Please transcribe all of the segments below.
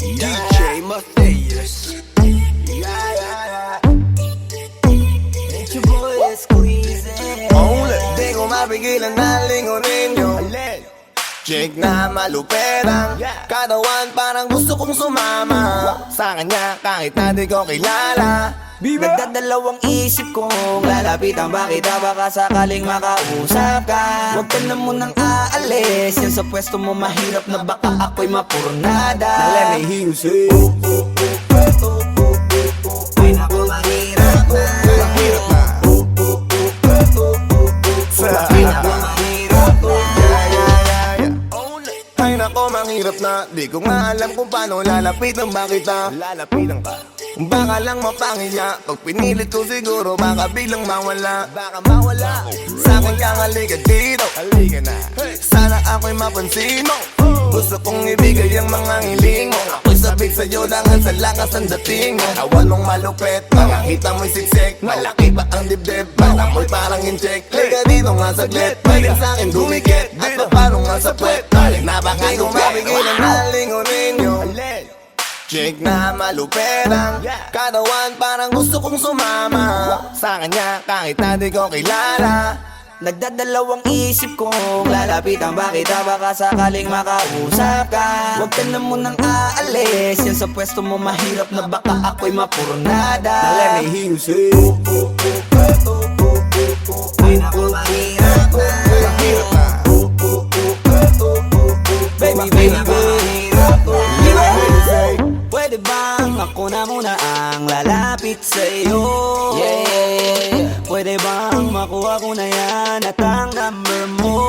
DJ Matthias. It's your boy Squeezy. Di ko mapigilan na lingunin yung chick na maluperang katawan, parang gusto kong sumama sa kanya kahit na di ko kilala. Nagdadalawang isip kong lalapitan, bakit baka sakaling makausap ka. Huwag ka na munang aalis, yan sa pwesto mo mahirap na baka ako'y mapurnada. Now let me hear you say ay naku, mahirap na. Mahirap na. Ay naku, mahirap na. Ay nako, mahirap na. Di ko nga alam kung paano lalapitan ba kita. Lalapitan ka, baka lang mapangiya. Pag pinilit ko siguro baka biglang mawala. Baka mawala. Sa'kin kang halika dito. Halika na. Sana ako'y mapansin mo. Gusto kong ibigay ang mga hiling mo. Ako'y sabik sa'yo langan sa lakas ang dating mo. Awan mong malupet, makakita mo'y siksik. Malaki ba ang dibdib? Bala mo'y parang incheck. Liga dito nga saglit, pwede sa'kin dumikit. At paano nga sa puwet, na baka kung mapigilan na lingunin yung chick na maluperang katawan, parang gusto kong sumama sa kanya kahit na di ko kilala. Nagdadalawang isip kong lalapitan, bakit baka sakaling makausap ka. Huwag ka na munang aalis, yan sa pwesto mo mahirap na baka ako'y mapurnada. Now let me hear you say ay naku, mahirap na. Mahirap na. Baby, baby, mahirap na. Pwede bang ako na muna ang lalapit sa'yo? Yeah. Pwede bang makuha ko na yan at ang number mo?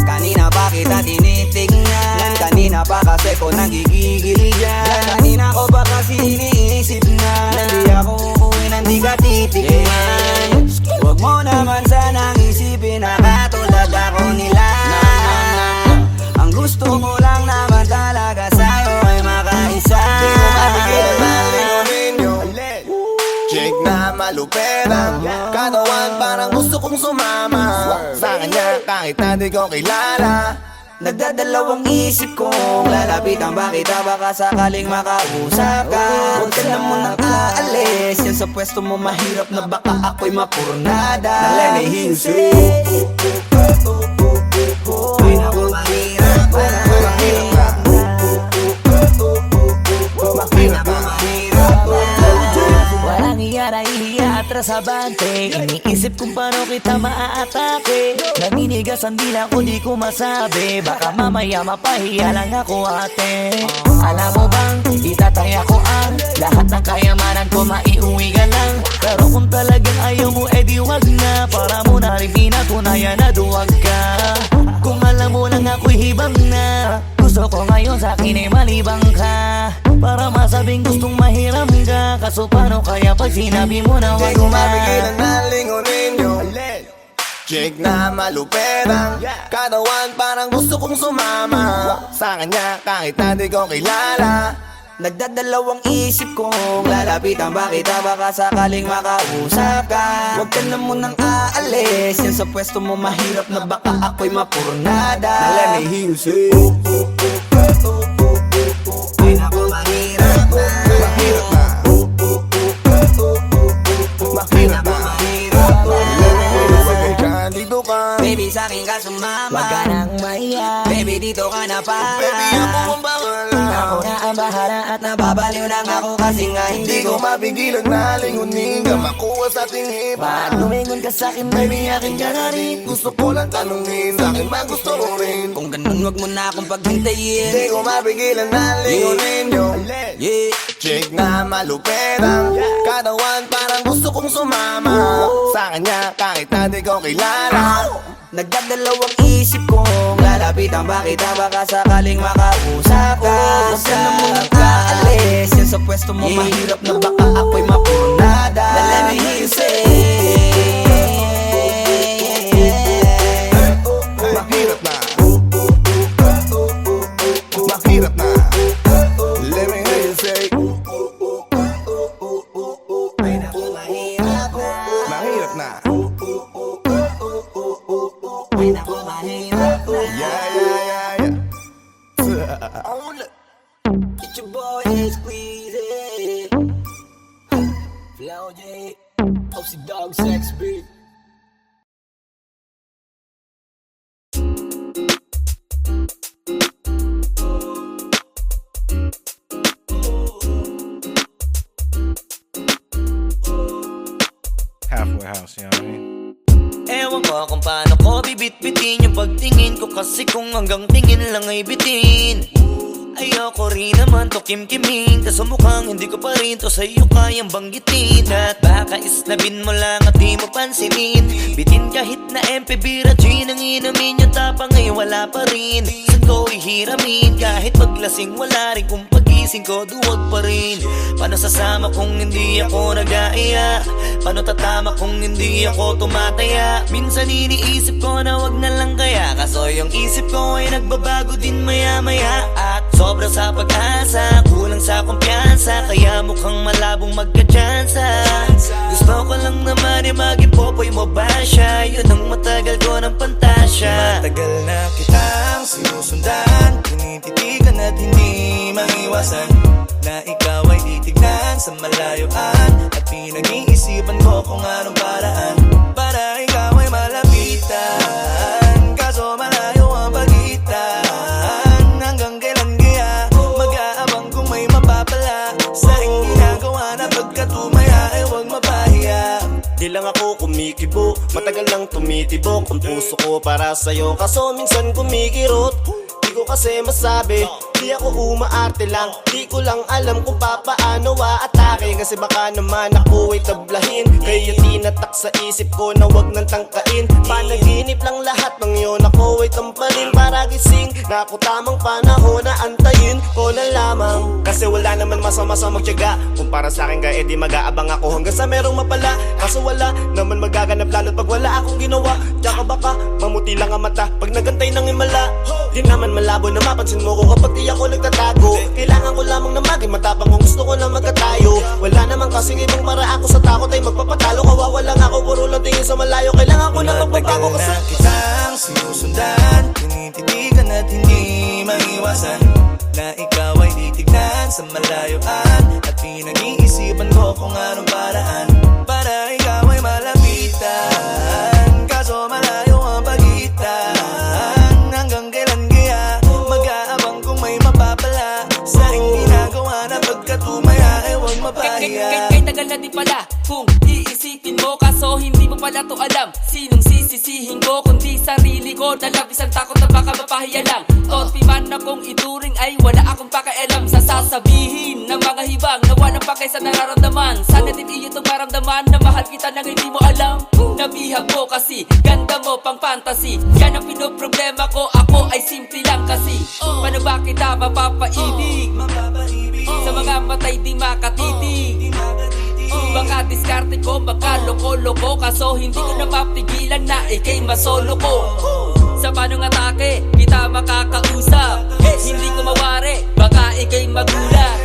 Kanina pa kita tinitignan, kanina pa kasi ko nagigigil dyan. Kanina ko pa kasi iniisip na hindi ako uuwi, hindi ka titignan. Huwag mo naman sanang isipin na katulad ako nila. Ang gusto mo lang naman talaga sa'yo ay makaisa. Di mo mapigilan na lingunin yung chick na maluperang katawan, parang gusto kong sumama sa kanya kahit na di ko kilala. Nagdadalawang isip kong lalapitan, bakit baka sakaling makausap ka. Huwag ka na munang aalis, yan sa pwesto mo mahirap na baka ako'y mapurnada. Now let me hear you say ay naku, mahirap na. Mahirap na. Mahirap na. Mahirap na. Walang iya na ihiya atras abante. Iniisip kung paano kita maaatake. Naninigas ang dila ko, di ko masabi. Baka mamaya mapahiya lang ako, ate. Alam mo bang, itataya ko ang lahat ng kayamanan ko, maiuwi ka lang. Pero kung talagang ayaw mo, edi wag na. Para mo na rin pinatunayan na duwag ka. Kung alam mo lang ako'y hibang na, gusto ko ngayon sa akin ay malibang ka. Para masabing gustong mahiram ka. Kaso paano kaya pag sinabi mo na di wag ko na? mapigilan na lingunin yung chick na maluperang katawan, parang gusto kong sumama sa kanya kahit na di ko kilala. Nagdadalawang isip kong lalapitan, bakit baka sakaling makausap ka. Huwag ka na munang aalis, yan sa pwesto mo mahirap na baka ako'y mapurnada. Now let me hear you say ay naku, mahirap na. Mahirap na. Mahirap na. Mahirap na. Dito ka, Baby, sa'kin ka sumama. wag ka nang maiya. Baby, dito ka na para. baby, ako ang bahala. Ako na ang bahala at nababaliw lang ako kasi nga Hindi ko mapigilan na lingunin ka, makuha sa ating hipa. Ba't lumingon ka sa'kin, baby, aking ka na rin. Gusto ko lang tanungin, sa'kin magusto mo rin. Kung ganun, wag mo na akong paghintayin. Hindi ko mapigilan na lingunin yung chick na maluperang katawan, parang gusto kong sumama sa kanya kahit na di ko kilala. Nagdadalawang isip kong lalapitan, bakit baka sakaling makausap ka. Huwag ka na munang aalis, yan sa pwesto mo mahirap na baka ako'y mapurnada. Now let me hear you say mahirap na. Mahirap na. Let me hear you say ay naku, mahirap na. Mahirap na. Ay naku, mahirap na. Yeah. relax, you know what I mean? Ewan ko kung paano ko bibit-bitin yung pagtingin ko, kasi kung hanggang tingin lang ay bitin. Ayoko rin naman to kim-kiming, kaso mukhang hindi ko pa rin to sa'yo kayang banggitin. At baka isnabin mo lang at di mo pansinin, bitin kahit na MP, bira, gin ang inumin, yung tapang ay wala pa rin. Saan ko ihiramin, kahit paglasing wala rin, kung pagising ko duwag pa rin. Paano sasama kung hindi ako nag-aaya? Paano tatama kung hindi ako tumataya? Minsan iniisip ko na wag na lang kaya, kaso yung isip ko ay nagbabago din maya-maya. At sobra sa pag-asa, kulang sa kumpiyansa, kaya mukhang malabong magka-tsansa. Gusto ko lang naman ay maging popoy mo ba siya? Yun ang matagal ko ng pantasya. Matagal na kitang sinusundan, tinititigan at hindi maiwasan, na ikaw ay titignan sa malayuan, at pinag-iisipan ko kung anong paraan para ikaw ay malapitan. Kaso malayo ang pagitan, hanggang kailan kaya mag-aabang kung may mapapala sa iyong ginagawa, na pagkatumaya ay huwag mapahiya. Di lang ako kumikibo, matagal lang tumitibok ang puso ko para sa'yo, kaso minsan kumikirot. Di ko kasi masabi, di ako umaarte lang, di ko lang alam kung papaano aatake, kasi baka naman ako ay tablahin. Kaya tinatak sa isip ko na wag nang tangkain, panaginip lang lahat ng yun, ako ay tampalin para gising, na ako tamang panahon na antayin ko na lamang. Kasi wala naman masama sa magtiyaga, kung para sa akin kaya di mag-aabang ako hanggang sa merong mapala. Kaso wala naman magaganap lalo't pag wala akong ginawa, tsaka baka mamuti lang ang mata pag nagantay ng himala. Di naman malabo na mapansin mo ko kapag di ako nagtatago, kailangan ko lamang na maging matapang kung gusto ko lang magkatayo. Wala naman kasing ibang para ako sa takot ay magpapatalo, kawawa lang ako, puro lang tingin sa malayo, kailangan ko na magbabago kasi Matagal na kitang sinusundan, tinititigan at hindi maiwasan, na ikaw ay titignan sa malayuan, at pinag-iisipan ko kung anong paraan para ikaw ay malapitan. Kaso malayo ang pagitan, hanggang kailan kaya mag-aabang kung may mapapala sa iyong ginagawa, na pagkatumaya ay huwag mapahiya. Kay tagal na din pala kung iisipin mo, kaso hindi mo pala to alam. Sinong sisisihin ko kundi sarili ko, na labis ang takot na baka mapahiya lang. Torpi man akong ituring ay wala akong pakialam sa sasabihin ng mga hibang na walang pakay sa nararamdaman. Sana din iyo itong maramdaman na mahal kita nang hindi mo alam. Nabihag mo kasi, ganda mo pang fantasy, yan ang pinoproblema ko, ako ay simple lang kasi. Paano ba kita mapapaibig sa mga matay di makatitig? Baka diskarte ko, baka loko-loko, kaso hindi ko na mapigilan na ikay masolo ko. Sa panong atake, kita makakausap, hindi ko mawari, baka ikay magulat.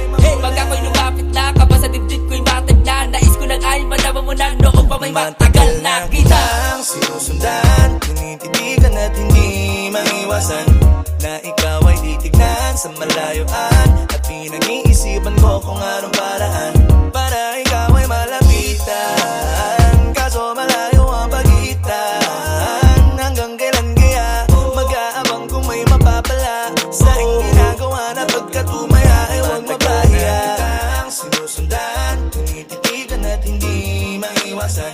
Pag ako'y lumapit na, kaba sa dibdib ko'y matag na, nais ko lang ay malaman mo na noong pa may matagal na kita. Kitang sinusundan, tinititigan at hindi maiwasan, na ikaw ay titignan sa malayuan, at pinag-iisipan ko kung anong paraan para ikaw ay malapitan. Kaso malayo ang pagitan, hanggang kailan kaya mag-aabang kung may mapapala sa iyong ginagawa, na pagkatumaya ay huwag mapahiya. Kitang sinusundan, tinititigan at hindi maiwasan,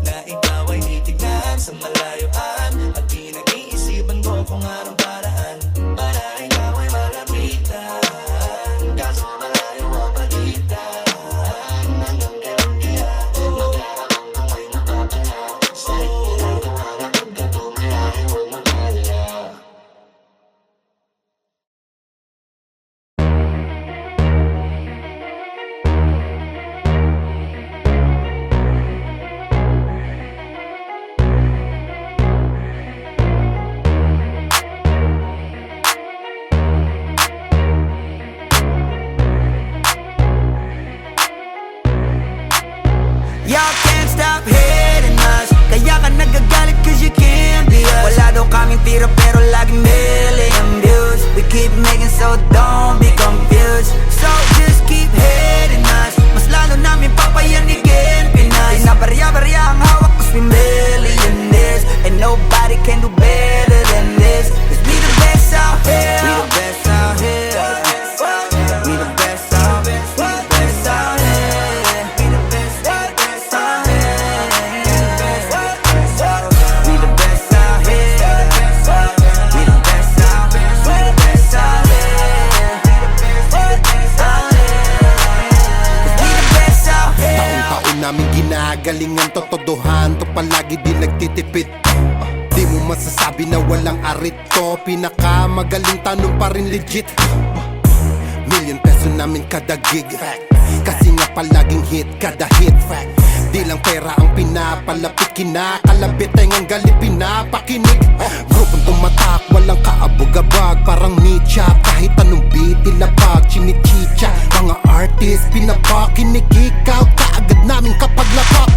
na ikaw ay titignan sa malayuan, at pinag-iisipan ko kung anong paraan para ikaw ay malapitan. Kaso malayo ang pagitan, walang arito, pinakamagaling tanong pa rin legit. ₱1,000,000 namin kada gig, kasi nga palaging hit kada hit. Di lang pera ang pinapalapit, kinakalabit ay ngang galit pinapakinig. Grupong tumatak, walang kaabog-abag, parang meet-up, kahit anong beat ilapag, chinichicha. Mga artist, pinapakinig, ikaw kaagad namin kapag lapak.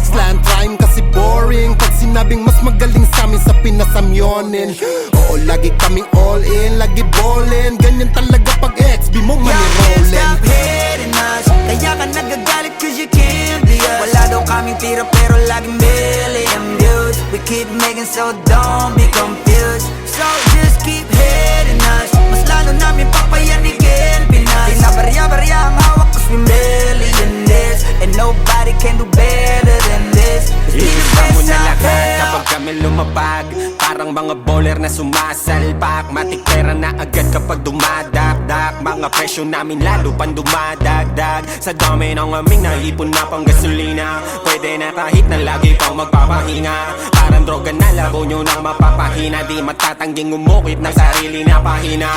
Slant rhyme kasi boring, pag sinabing mas magaling sa amin sa pinasamyonin. Oo, lagi kaming all in, lagi ballin', ganyan talaga pag XB mo Y'all can't rollin'. stop hating us, kaya ka nagagalit cause you can't be us. Wala daw kaming tira pero laging million views. We keep making so don't be confused. So just keep hating us, mas lalo namin papayanigin Pinas. Di na barya-barya ang hawak cause we millionaires, and nobody can do better than this. Cause we the Iisa mo best na out lahat here. kapag kami lumapag, parang mga bowler na sumasalpak. Matik pera na agad kapag dumadakdak, mga presyo namin lalo pang dumadagdag. Sa dami ng aming naipon na pang gasolina, pwede na kahit na lagi pang magpapahinga. Parang droga na labo nyo nang mapapahina, di matatangging umukit ng sarili na pahina.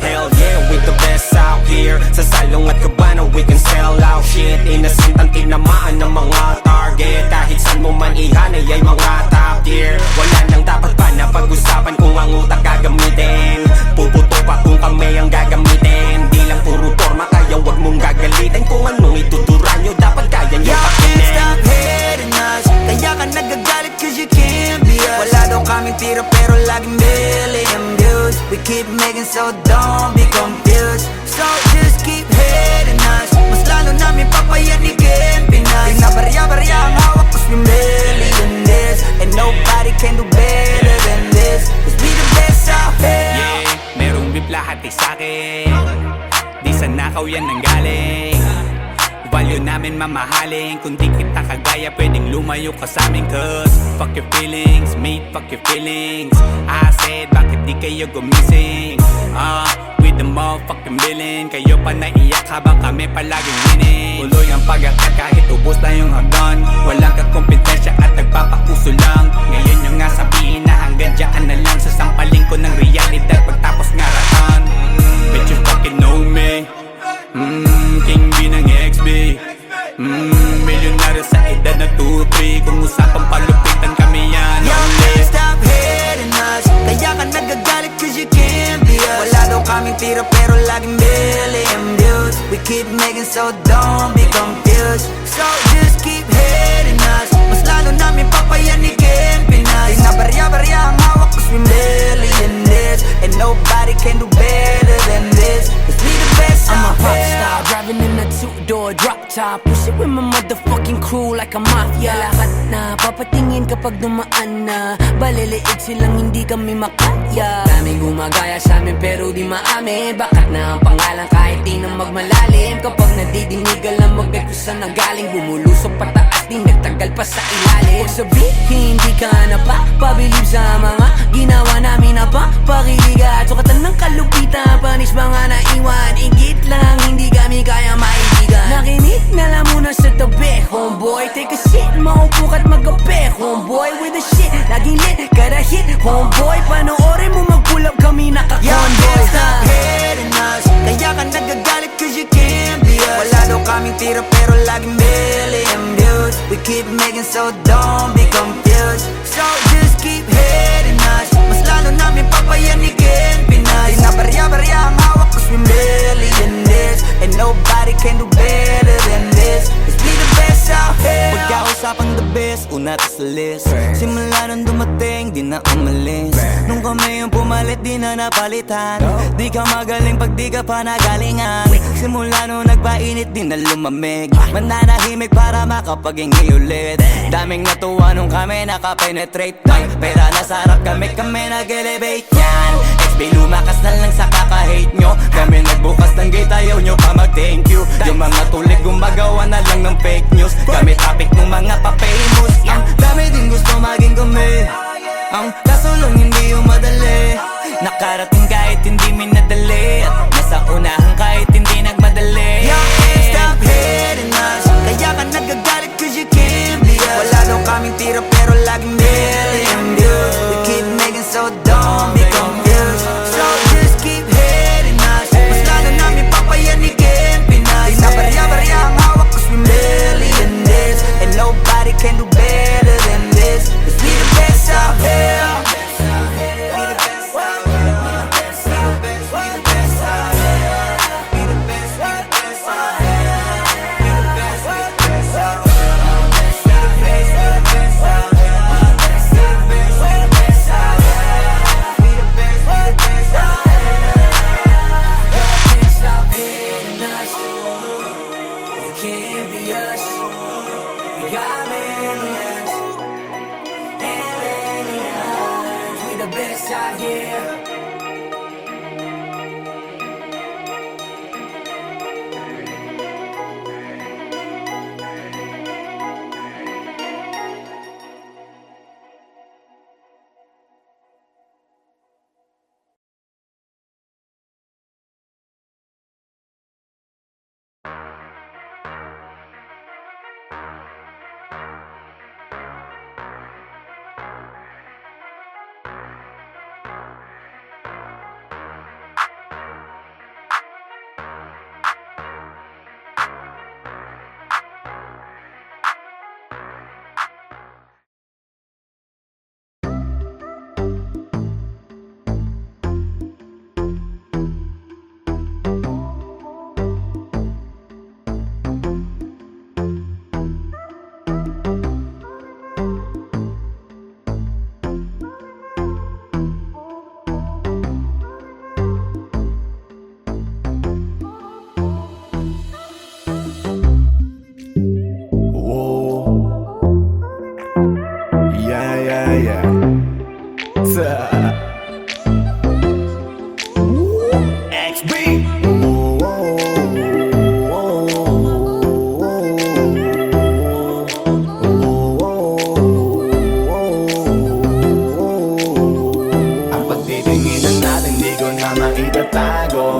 Hell yeah, we the best out here. Sa salong at kabana we can sell out shit. Innocent ang tinamaan ng mga target, kahit saan mo man ihanay ay mga top tier. Wala nang dapat pa na pag-usapan kung ang utak gagamitin. Puputo pa kung kami ang gagamitin. Di lang puro forma, kaya wag mong gagalitin. Kung anong ituturan nyo, dapat kaya nyo Y'all can't pakinin. stop hating us, kaya ka nagagalit cause you can't be us. Wala daw kaming tira pero laging million views. We keep making so don't be confused. So just keep hating us, mas lalo namin papayanigin Pinas. Di na barya-barya ang hawak cause we millionaires, and nobody can do better than this. Cause we the best out here. Yeah, merong biblahati sa'kin, di sa nakaw yan nanggaling. Value namin mamahalin, kung di kita kagaya pwedeng lumayo ka sa amin. Cause fuck your feelings, mate, fuck your feelings. I said, bakit di kayo gumising? With the motherfucking billing, kayo pa naiyak habang kami palaging winning. Tuloy ang pag-akat kahit ubos na yung hagdan, walang kakompetensya at nagpapauso lang. Ngayon yung nga sabihin na hanggang dyan na lang, sasampaling ko ng realidad pagtapos ngaratan. Bet you fucking know me, King B ng XB, milyonaryo sa edad na 2-3. Kung usapang palupitan kami yan Y'all only. can't stop hating us, kaya ka nagagalit cause you can't be us. Wala daw kaming tira pero laging million views. We keep making so don't be confused. So just keep hating us, mas lalo namin papayanigin Pinas. Di na barya-barya ang hawak cause we millionaires, and nobody can do better than this. Cause we the best I'm a out pop here. star, driving in a two-door drop top. Push it with my motherfucking crew like a mafia. Lahat na papatingin kapag dumaan na, baliliit silang hindi kami makaya. Daming gumagaya sa amin pero di maamin. Bakat na ang pangalan kahit di na magmalalim. Kapag nadidinig alam magkat kung saan nanggaling. Bumulusok pataas di nagtagal pa sa ilalim. Huwag sabihin hindi ka na pa pabilib sa mga ginawa namin na pa pakiliga. Sukatan ng kalupitan, panis mga naiwan. Ingit lang, hindi kami kaya maibigan. Nakinig na lang muna sa tabi, homeboy. Take a shit, maupo ka't magabi, homeboy. With the shit, laging lit, kada hit, homeboy. Panoorin mo mag-pull up kami Y'all naka-convoy. can't stop hating us, kaya ka nagagalit cause you can't be us. Wala daw kaming tira pero laging million views. We keep making so don't be confused. So just keep hating us, mas lalo namin papayanigin Pinas. Di na barya-barya ang hawak cause we millionaires, and nobody can do better than this. Cause we the best out here. Pagkausapang the best, una to sa list. Simula nung dumating, di na umalis. Nung kami yung pumalit, di na napalitan. Di ka magaling pag di ka pa nagalingan. Simula nung nagpainit, di na lumamig. Mananahimik para makapaghingi ulit. Daming natuwa nung kami nakapenetrate. Pera na sarap kami nag-elevate yan. XB lumakas na lang sa kaka-hate nyo. Kami nagbukas ng gate, ayaw nyo pa mag-thank you. Yung mga tulig gumagawa na lang ng fake news. Kami topic ng mga pa-famous. Ang dami din gusto maging kami, ang kaso lang hindi yung madali. Nakarating kahit hindi minadali, at nasa unahan kahit hindi nagmadali. Y'all can't stop hating us, kaya ka nagagalit cause you can't be us. Wala daw kaming tira pero laging million views. We keep making so best out here.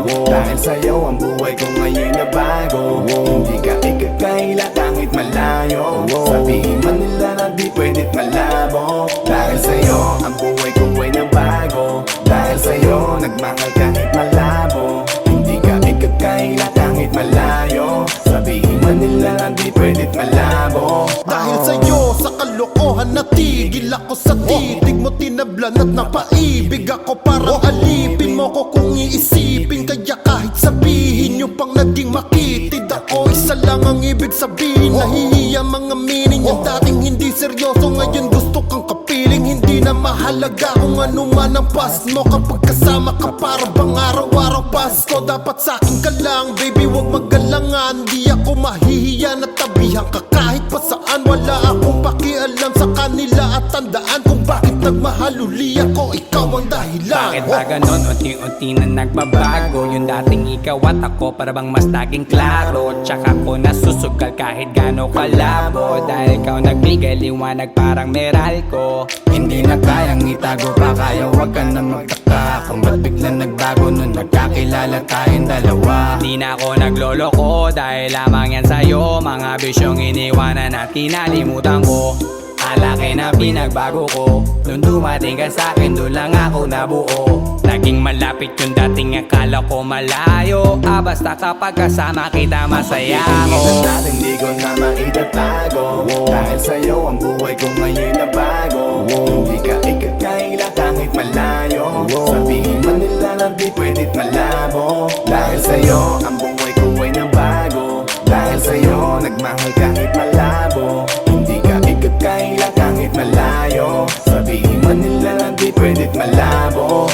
Dahil sa'yo ang buhay ko ngayon na bago. Hindi ka ikakaila kahit malayo. Sabihin man nila na di pwedit malabo. Dahil sa'yo ang buhay ko ay na bago. Dahil sa'yo nagmahal kahit malabo. Hindi ka ikakaila kahit malayo. Sabihin man nila na di pwedit malabo. Dahil sa'yo sa kalokohan natigil ako sa titig mo, tinablan at napaibig ako. Parang alipin mo ko kung iisipin. Kaya kahit sabihin nyo pang naging makitid ako, isa lang ang ibig sabihin. Nahihiya mga meaning. Yung dating hindi seryoso ngayon gusto kang kapiling. Hindi na mahalaga kung ano man ang past mo. Kapag kasama ka para bang araw-araw Pasko. Dapat sa'kin ka lang baby, wag magalangan. Di ako mahihiya na tabihan ka kahit pa saan. Wala akong pakialam sa kanila at tandaan kung bakit nagmahal uli ako. Ikaw ang dahilan. Bakit ba ganon? Unti-unti na nagbabago. Yung dating ikaw at ako para bang mas naging klaro. Tsaka ko nasusugal kahit gano'ng kalabo. Dahil ikaw nagbigay liwanag parang Meralco. Hindi na kayang itago pa, kaya wag ka na magtaka kung ba't biglang nagbago nung nagkakilala tayong dalawa. Di na ako nagloloko dahil lamang yan sa'yo. Mga bisyong iniwanan at kinalimutan ko. Alaki na pinagbago ko. Nung dumating ka sa'kin, doon lang ako nabuo. Naging malapit yung dating akala ko malayo. Basta kapag kasama kita masaya ako. Natin di ko na maitatago. Dahil sa'yo ang buhay ko ngayon na bago. Hindi ka ikakaila kahit malayo. Sabihin man nila na di pwedit malabo. Dahil sa'yo ang buhay ko ay na bago. Dahil sa'yo nagmahal kahit malabo. Hindi ka ikakaila kahit malayo. Sabihin man nila na di pwedit malabo.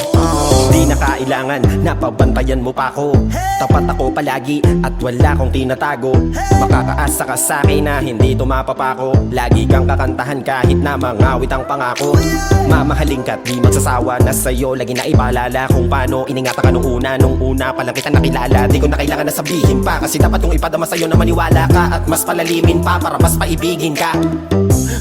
Di na kailangan, napabantayan mo pa ako. Tapat ako palagi at wala kong tinatago. Makakaasa ka sa'kin na hindi tumapapako. Lagi kang kakantahan kahit na mangawit ang pangako. Mamahalin ka't di magsasawa na sa'yo. Lagi na ipaalala kung paano iningatan ka nung una pa lang kita nakilala. Di ko na kailangan na sabihin pa, kasi dapat kong ipadama sa'yo na maniwala ka. At mas palalimin pa para mas paibigin ka.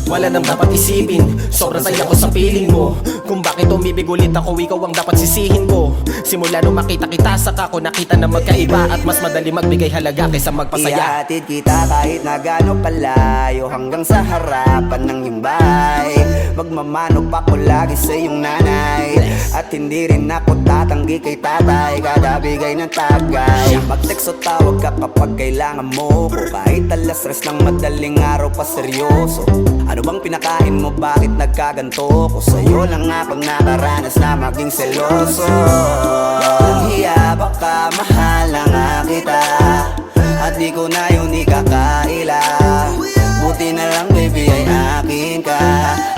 Wala nang dapat isipin, sobrang saya ko sa feeling mo. Kung bakit umibig ulit ako, ikaw ang dapat sisihin ko. Simula nung makita kita, saka ko nakita na magkaiba. At mas madali magbigay halaga kaysa magpasaya. Ihatid kita kahit na gano'ng kalayo, hanggang sa harapan ng iyong bahay. Magmamano pa ko lagi sa iyong nanay. At hindi rin ako tatanggi kay tatay, kada bigay ng tagay. Mag-text o tawag ka kapag kailangan mo ko. Kahit alas stress ng madaling araw pa seryoso. Ano bang pinakain mo, bakit nagkaganto ko? Sa'yo lang ako nakaranas na maging seloso. Ang hiya baka mahal na nga kita, at di ko na yun ikakaila. Buti na lang baby ay akin ka,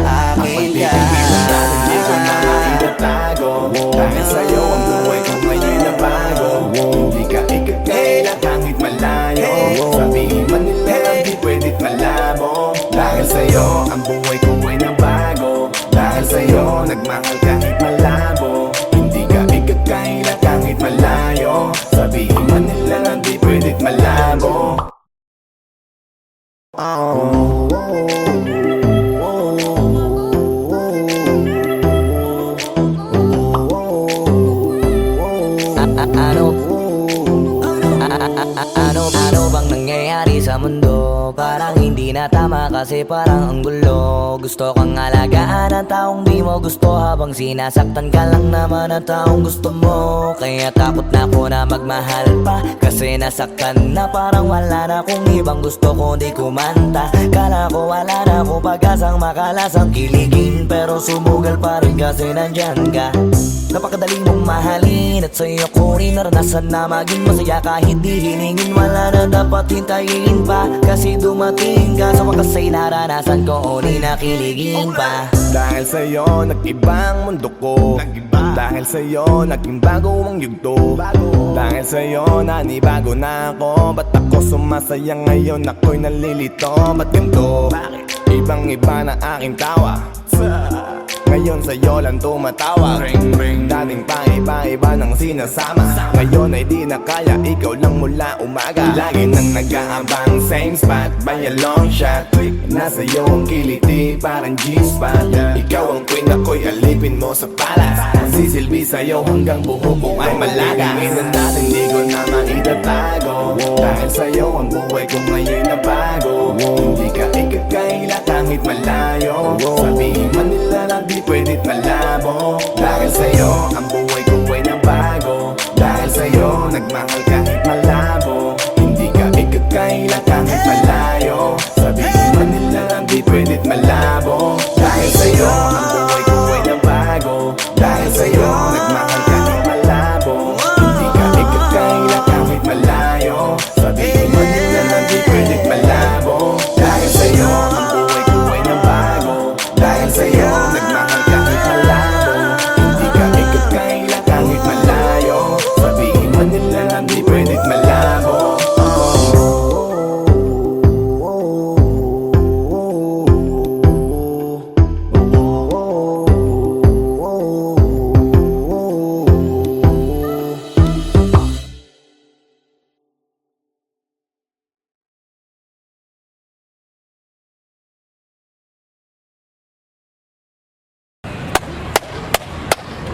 akin ka. Hindi ko na maitatago. Dahil sa'yo ang buhay ko ngayon na bago. Hindi ka ikakaila kahit malayo. Sabihin man nila na di pwedit malabo. Dahil sa'yo ang buhay ko ay na bago. Dahil sa'yo nagmahal kahit malayo. lang di pwed't malabo. Ano bang nangyayari sa mundo? Parang hindi na tama kasi parang ang gulo. Gusto kang alagaan ang taong di mo gusto, habang sinasaktan ka lang naman ang taong gusto mo. Kaya takot na ako na magmahal pa, kasi nasaktan na parang wala na akong ibang gusto kundi kumanta. Kala ko wala na ako pag-asang makalasang kiligin, pero sumugal pa rin kasi nandyan ka. Napakadali mong mahalin at sa'yo ko rin naranasan na maging masaya kahit di hiningin. Wala na dapat hintayin pa, kasi dumating ka. Sa wakas ay naranasan ko o di nakiligin pa. Dahil sa'yo nag-iba ang mundo ko, dahil sa'yo naging bago ang yugto. Dahil sa'yo nanibago na ako, ba't ako sumasaya ngayon? Ako'y nalilito, ba't ganito? Ibang iba na aking tawa, ngayon sa'yo lang tumatawa. Dating pa iba-iba ng sinasama, ngayon ay di na kaya, ikaw lang mula umaga. Lagi nang nag-aabang, same spot by a long shot. Nasa iyo ang kiliti, parang G-spot. Ikaw ang queen, ako'y alipin mo sa palas. Sisilbi sa'yo hanggang buho ko ay malaga. Hingin natin, di ko naman itatago, dahil sa'yo ang buhay ko ngayon na bago. Hindi ka ikakaila kahit malayo, sabihin man nila na di pwed't malabo. Dahil sa'yo ang buhay ko ay nabago, dahil sa'yo nagmahal kahit malabo. Hindi ka ikakaila kahit malayo, sabihin man nila na di pwed't malabo. Dahil sa'yo ang buhay ko ay nabago, dahil sa'yo nagmahal kahit malabo. Hindi ka ikakaila kahit malayo, sabihin man nila na di pwed't malabo. Dahil sa'yo ang buhay ko ay nabago, dahil sa'yo nagmahal kahit malabo. Hindi ka ikakaila kahit malayo, sabihin man nila na di pwed't malabo.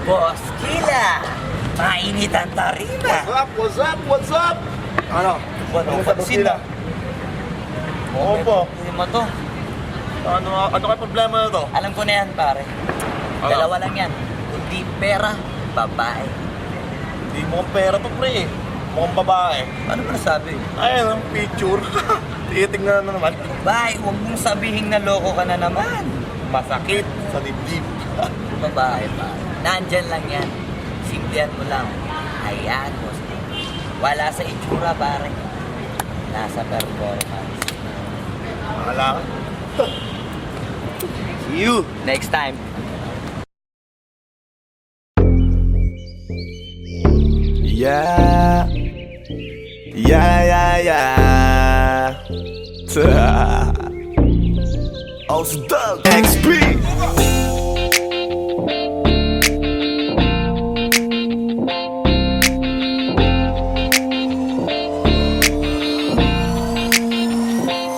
Boss Kila, mainit ang tarima. What's up? Ano? Ano pansin na? Oo po. Hindi mo to. Ano kayo problema na to? Alam ko na yan, pare. Dalawa lang yan. Kundi pera, babae. Hindi mo pera to, pre. Mukhang babae. Ano ba nasabi? Ayun ang picture. Titingnan na naman. Bay, huwag mong sabihin na loko ka na naman. Masakit sa dibdib. Babae, pare. Nandyan lang yan. Simplihan mo lang. Hayaan mo. Wala sa itsura, pare. Nasa performance. Wala ka. See you. Next time. Yeah. Doug XP.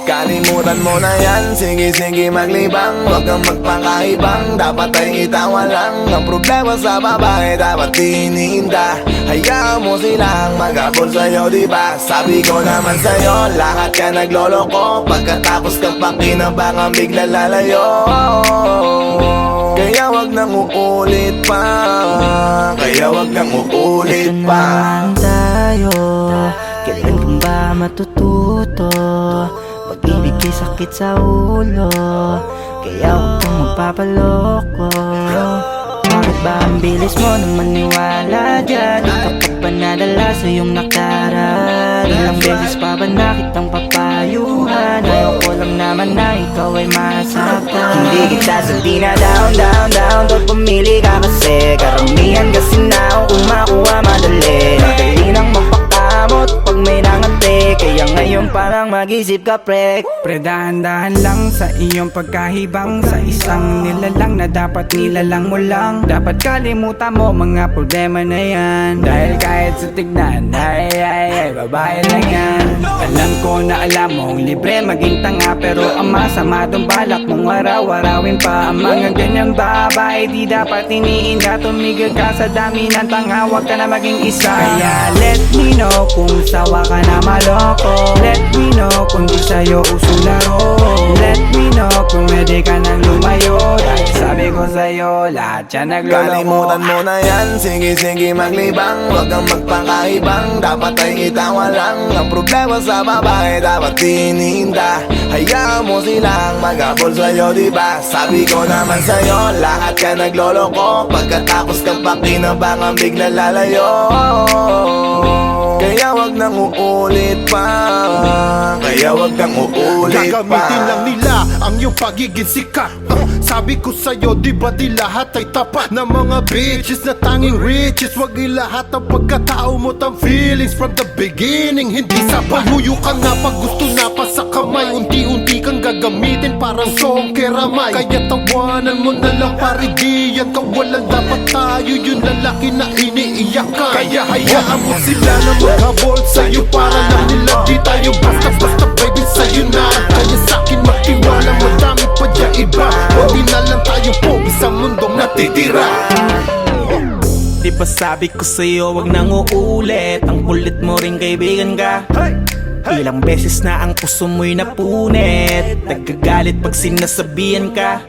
Kalimutan mo na yan, sige maglibang. Huwag kang magpakaibang, dapat ay itawa lang. Ang problema sa babae, dapat tinihinda. Hayaan mo silang mag-abol sa'yo, diba? Sabi ko naman sa'yo, lahat ka nagloloko. Pagkatapos kang pakinabangan, bigla lalayo. Kaya wag nang uulit pa, kaya wag nang uulit Ito pa. naman tayo, kailan kang ba matututo? Pag-ibig kay sakit sa ulo, kaya huwag kang magpapaloko. Bakit ba ang bilis mo na maniwala dyan? Di ka pa ba nadala sa iyong nakaraan? Ilang beses pa ba nakitang papayuhan? Ayoko lang naman na ikaw ay masaktan. Hindi kita sabi na down Pag pumili ka kasi karamihan kasi na kung makuha madali. Madali nang magpakamot pag may nangante, kaya ngayon parang mag-isip ka, pre. Pre, dahan-dahan lang sa iyong pagkahibang. Sa isang nilalang na dapat nilalang mo lang. Dapat kalimutan mo mga problema na yan. Dahil kahit sa tignan, ay, babae lang yan. Alam ko na alam mong libre maging tanga, pero ang masama dong balak mong araw-arawin pa. Ang mga ganyang babae di dapat iniinda. Tumigil ka sa dami ng tanga, huwag ka na maging isa. Kaya let me know kung sawa ka na maloko. Let me know kung di sa'yo uso laro. Let me know kung pwede ka nang lumayo. Dahil sabi ko sa'yo, lahat yan nagloloko. Kalimutan mo na yan, sige maglibang. Huwag kang magpakaibang, dapat ay itawa lang. Ang problema sa babae, dapat tinihinda. Hayaan mo silang magabol sa'yo, diba? Sabi ko naman sa'yo, lahat ka nagloloko. Pagkatapos kang pakinabangan, bigla lalayo. Kaya wag nang uulit pa. Kaya wag kang uulit pa. Gagamitin lang nila ang iyong pagiging sikat. Sabi ko sa'yo, di ba di lahat ay tapat na mga bitches na tanging riches. Wag ilahat ang pagkatao mo tang feelings from the beginning. Hindi sa pahuyo ka na pag gusto na pa sa kamay. Unti-unti kang gagamitin parang song keramay. Kaya tawanan mo na lang pare, di yan kawalan. Dapat tayo yung lalaki na iniiyakan. Kaya hayaan mo sila na maghabol sa'yo. Para lang nila di tayo basta-basta baby sa'yo na. Kaya sa'kin magtiwala, madami pa dyan iba. Hindi na lang tayo pogi sa mundong natitira. Di ba sabi ko sa'yo, wag nang uulit. Ang kulit mo rin kaibigan ka. Ilang beses na ang puso mo'y napunit. Nagkagalit pag sinasabihan ka.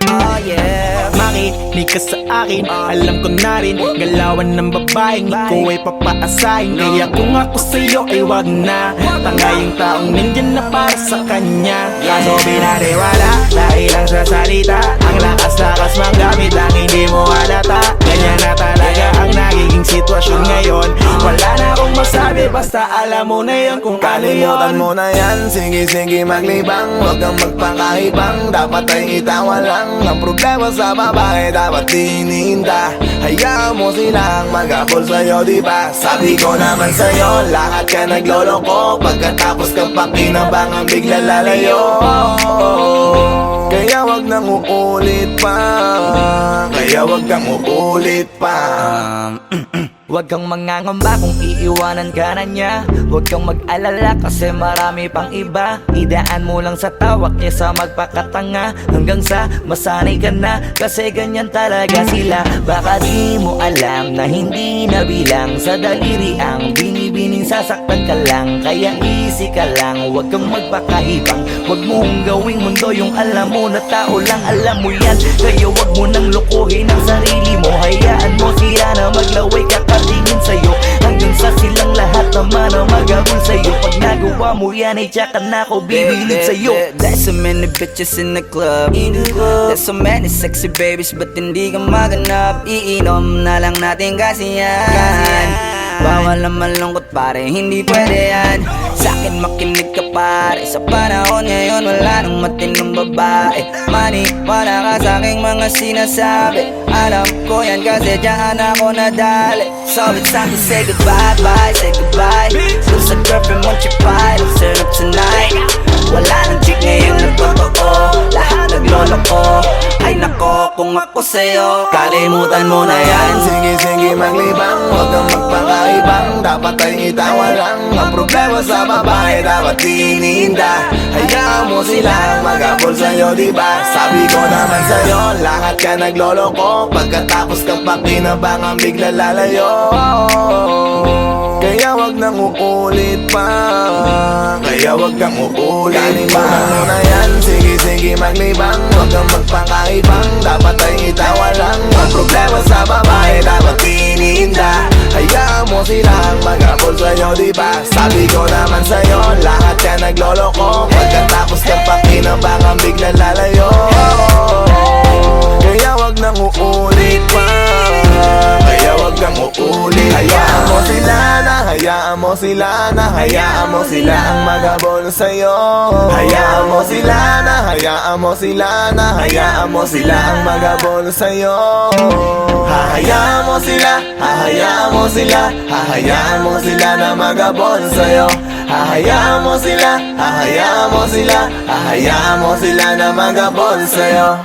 Makinig ka sa akin, alam ko na rin galawan ng babaeng ikaw ay papaasahin. Kaya kung ako sa'yo ay wag na. Tanga yung taong nandyan na para sa kanya. Kaso binariwala dahil lang sa salita. Ang lakas-lakas manggamit ang hindi mo halata. Ganyan na talaga ang nagiging sitwasyon ngayon. Wala na akong masabi, basta alam mo na yun kung ano yun. Kalimutan mo na yan, sige maglibang. Huwag kang magpakaibang, dapat ay itawa lang. Ang problema sa babae, dapat tinihinda. Hayaan mo silang magabol sa'yo, diba? Sabi ko naman sa'yo, lahat ka nagloloko. Pagkatapos kang pakinabangan, bigla lalayo. Kaya wag nang uulit pa. Kaya wag kang uulit pa. Huwag kang mangangamba kung iiwanan ka na niya. Huwag kang mag-alala kasi marami pang iba. Idaan mo lang sa tawak niya sa magpakatanga. Hanggang sa masanay ka na, kasi ganyan talaga sila. Baka di mo alam na hindi na bilang sa daliri ang binibining sasaktan ka lang. Kaya easy ka lang, huwag kang magpakahibang. Huwag mong gawing mundo yung alam mo na tao lang alam mo yan. Kaya huwag mo nang lokohin ang sarili mo. Hayaan mo sila na maglaway kakatingin sa'yo. Hanggang sa silang lahat naman ang magabol sa'yo. Pag nagawa mo yan ay tsaka na ako bibilid sa'yo. There's so many bitches in the club. There's so many sexy babies, but hindi ka maganap. Iinom na lang natin kasi yan. Bawal ang malungkot pare, hindi pwede yan. Sa'kin makinig ka pare, sa panahon ngayon wala nang matinong babae. Maniwala ka sa'king mga sinasabi. Alam ko yan kasi dyan ako nadali. So it's time to say goodbye, bye, say goodbye. Dun sa girlfriend mo chipay, let's turn up tonight. Wala nang chick ngayon nagtotoo, lahat nagloloko. Ay nako, kung ako sa'yo, kalimutan mo na yan. Sige maglibang, huwag kang magpakaibang. Dapat ay itawa lang. Ang problema sa babae, dapat tinihinda. Hayaan mo silang magabol sa'yo, diba? Sabi ko naman sa'yo, lahat ka nagloloko. Pagkatapos kang pakinabangan, bigla lalayo. Kaya wag nang uulit pa. Kaya wag kang uulit pa. Kalimutan mo na yan, sige maglibang. Huwag kang magpakaibang, dapat ay itawa lang. Ang problema sa babae, dapat tinihinda. Hayaan mo silang magabol sa'yo, diba? Sabi ko naman sa'yo, lahat ka nagloloko. Pagkatapos kang pakinabangan, bigla lalayo. Kaya wag nang uulit pa. Kaya wag kang uulit. Hayaan mo sila na, hayaan mo sila na, hayaan mo sila ang magabol sa'yo. Hayaan mo sila na, hayaan mo sila na, hayaan mo sila ang magabol sa'yo. Hahayaan mo sila, hahayaan mo sila, hahayaan mo sila na magabol sa'yo. Hahayaan mo sila, hahayaan mo sila, hahayaan mo sila na magabol sa'yo.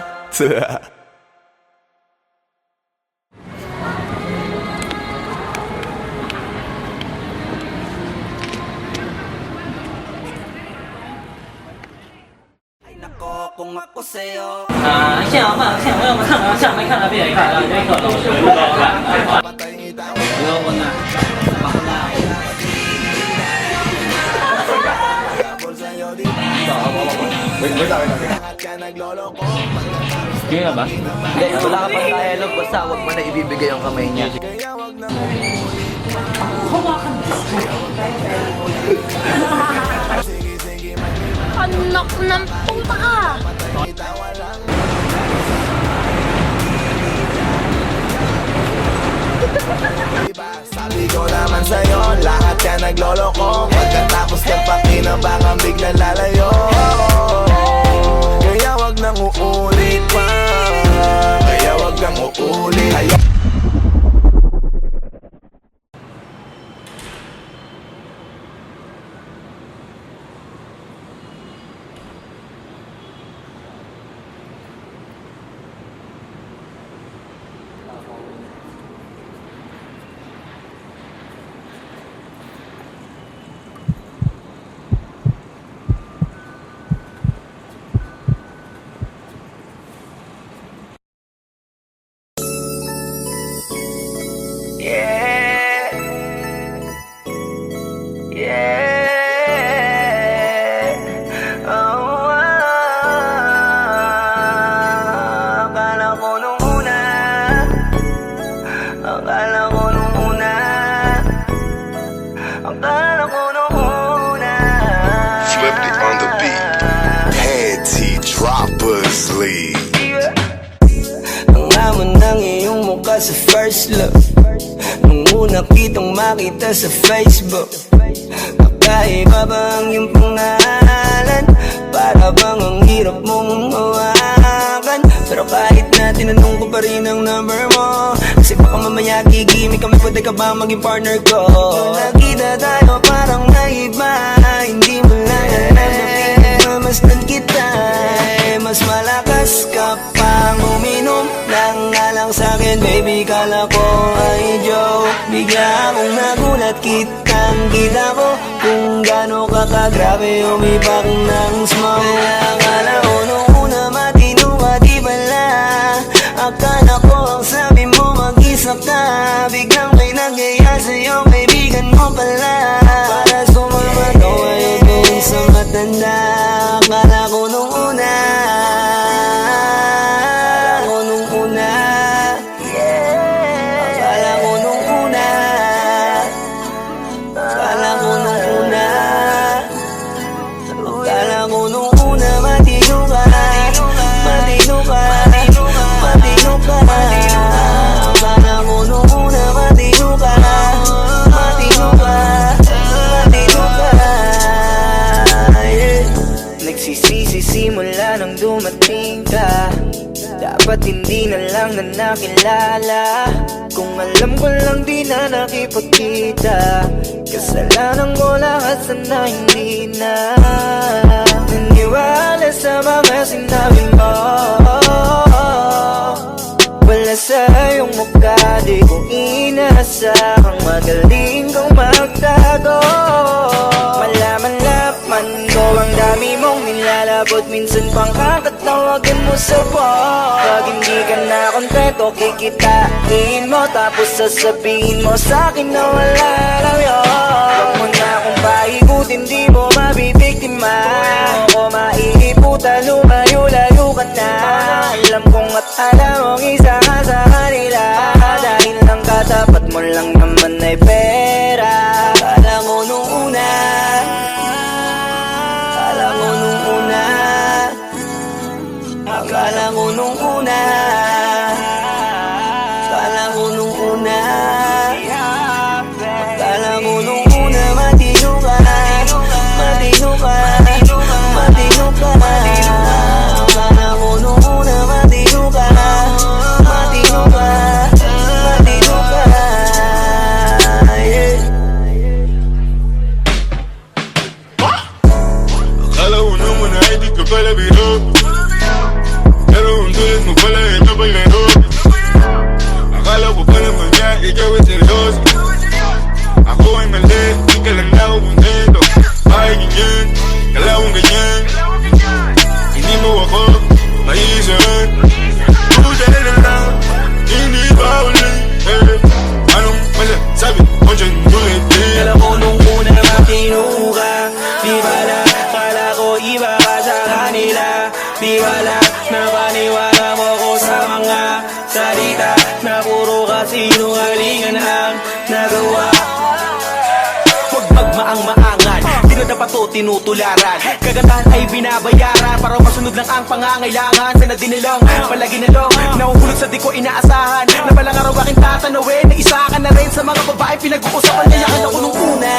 Nako kung ako sa'yo. 'Yun ba? Hindi, wala ka pang dialogue. Basta wag mo na ibibigay ang kamay niya. Anak ng puta ka! Sabi ko naman sa'yo, lahat yan nagloloko. Pagkatapos ng pakinabangan biglang lalayo. Kaya wag nang uulit pa, kaya wag nang uulit. Flipped it on the beat. Panty droppers lead. Ang amo ng iyong mukha sa first look. Nung una kitang makita sa Facebook, kakaiba ba ang iyong pangalan? Para bang ang hirap mong hawakan? Pero kahit na tinanong ko pa rin ang number mo, kasi baka mamaya gigimik kami, pwede ka ba maging partner ko? Nung nakita tayo parang naiba, hindi mo lang alam na pinagmamasdan kita. Mas malakas ka pang uminom nang alang sa'kin, baby, kala ko ay joke. Bigla akong nagulat, kitang-kita ko kung gaano ka kagrabe umipak ng smoke. Kaya akala ko nung una matino ka, di pala. Akala ko ang sabi mo mag-isa ka, biglang may nagaya sa'yo, kaibigan mo pala. Para sumama to ngayon kung sa matanda. Akala ko nung una, simula nang dumating ka, dapat hindi na lang na nakilala. Kung alam ko lang di na nakipagkita, kasalanan ko lahat, sana hindi na naniwala sa mga sinabi mo. Wala sa iyong mukha, di ko inasahang magaling kang magtago. Malaman-laman ko ang dami mong nilalabot, minsan pang kakatawagan mo sa phone. Pag hindi ka na kontento, kikitain mo, tapos sasabihin mo sa'kin na wala lang yun. Huwag mo na akong paikutin, di mo mabibiktima. Huwag mo maiiputa, lumayo-layo ka na. Alam kong at alam mong isa ka sa kanila, dahil lang katapat mo lang naman ay pera. Akala ko nung una, akala ko nung una, akala ko nung una, akala ko nung una, akala ko nung una, matino ka, matino ka, matino ka. Akala ko nung una, matino ka, matino ka, matino ka. Yeah. gawin seryoso. Ako ay mali, di ka lang ako kontento. Bakit ganyan, kalawang ganyan. Hindi mo ako maisan. Buti na lang, hindi ba uli anong masasabi mo dyan ulit? Alam ko nung una na matino ka, di bala, kala ko iba ka sa kanila. Di bala, napaniwala mo ko sa mga salita na puro kasinungalingan ang nagawa. Huwag magmaang-maangan, di na dapat to tinutularan. Kagandahan ay binabayaran para masunod lang ang pangangailangan. Sana dinilong, palagi nalong nahuhulog sa di ko inaasahan. Na balang araw aking tatanawin na isa ka na rin sa mga babae pinag-uusapan. Kaya ka na ko nung una.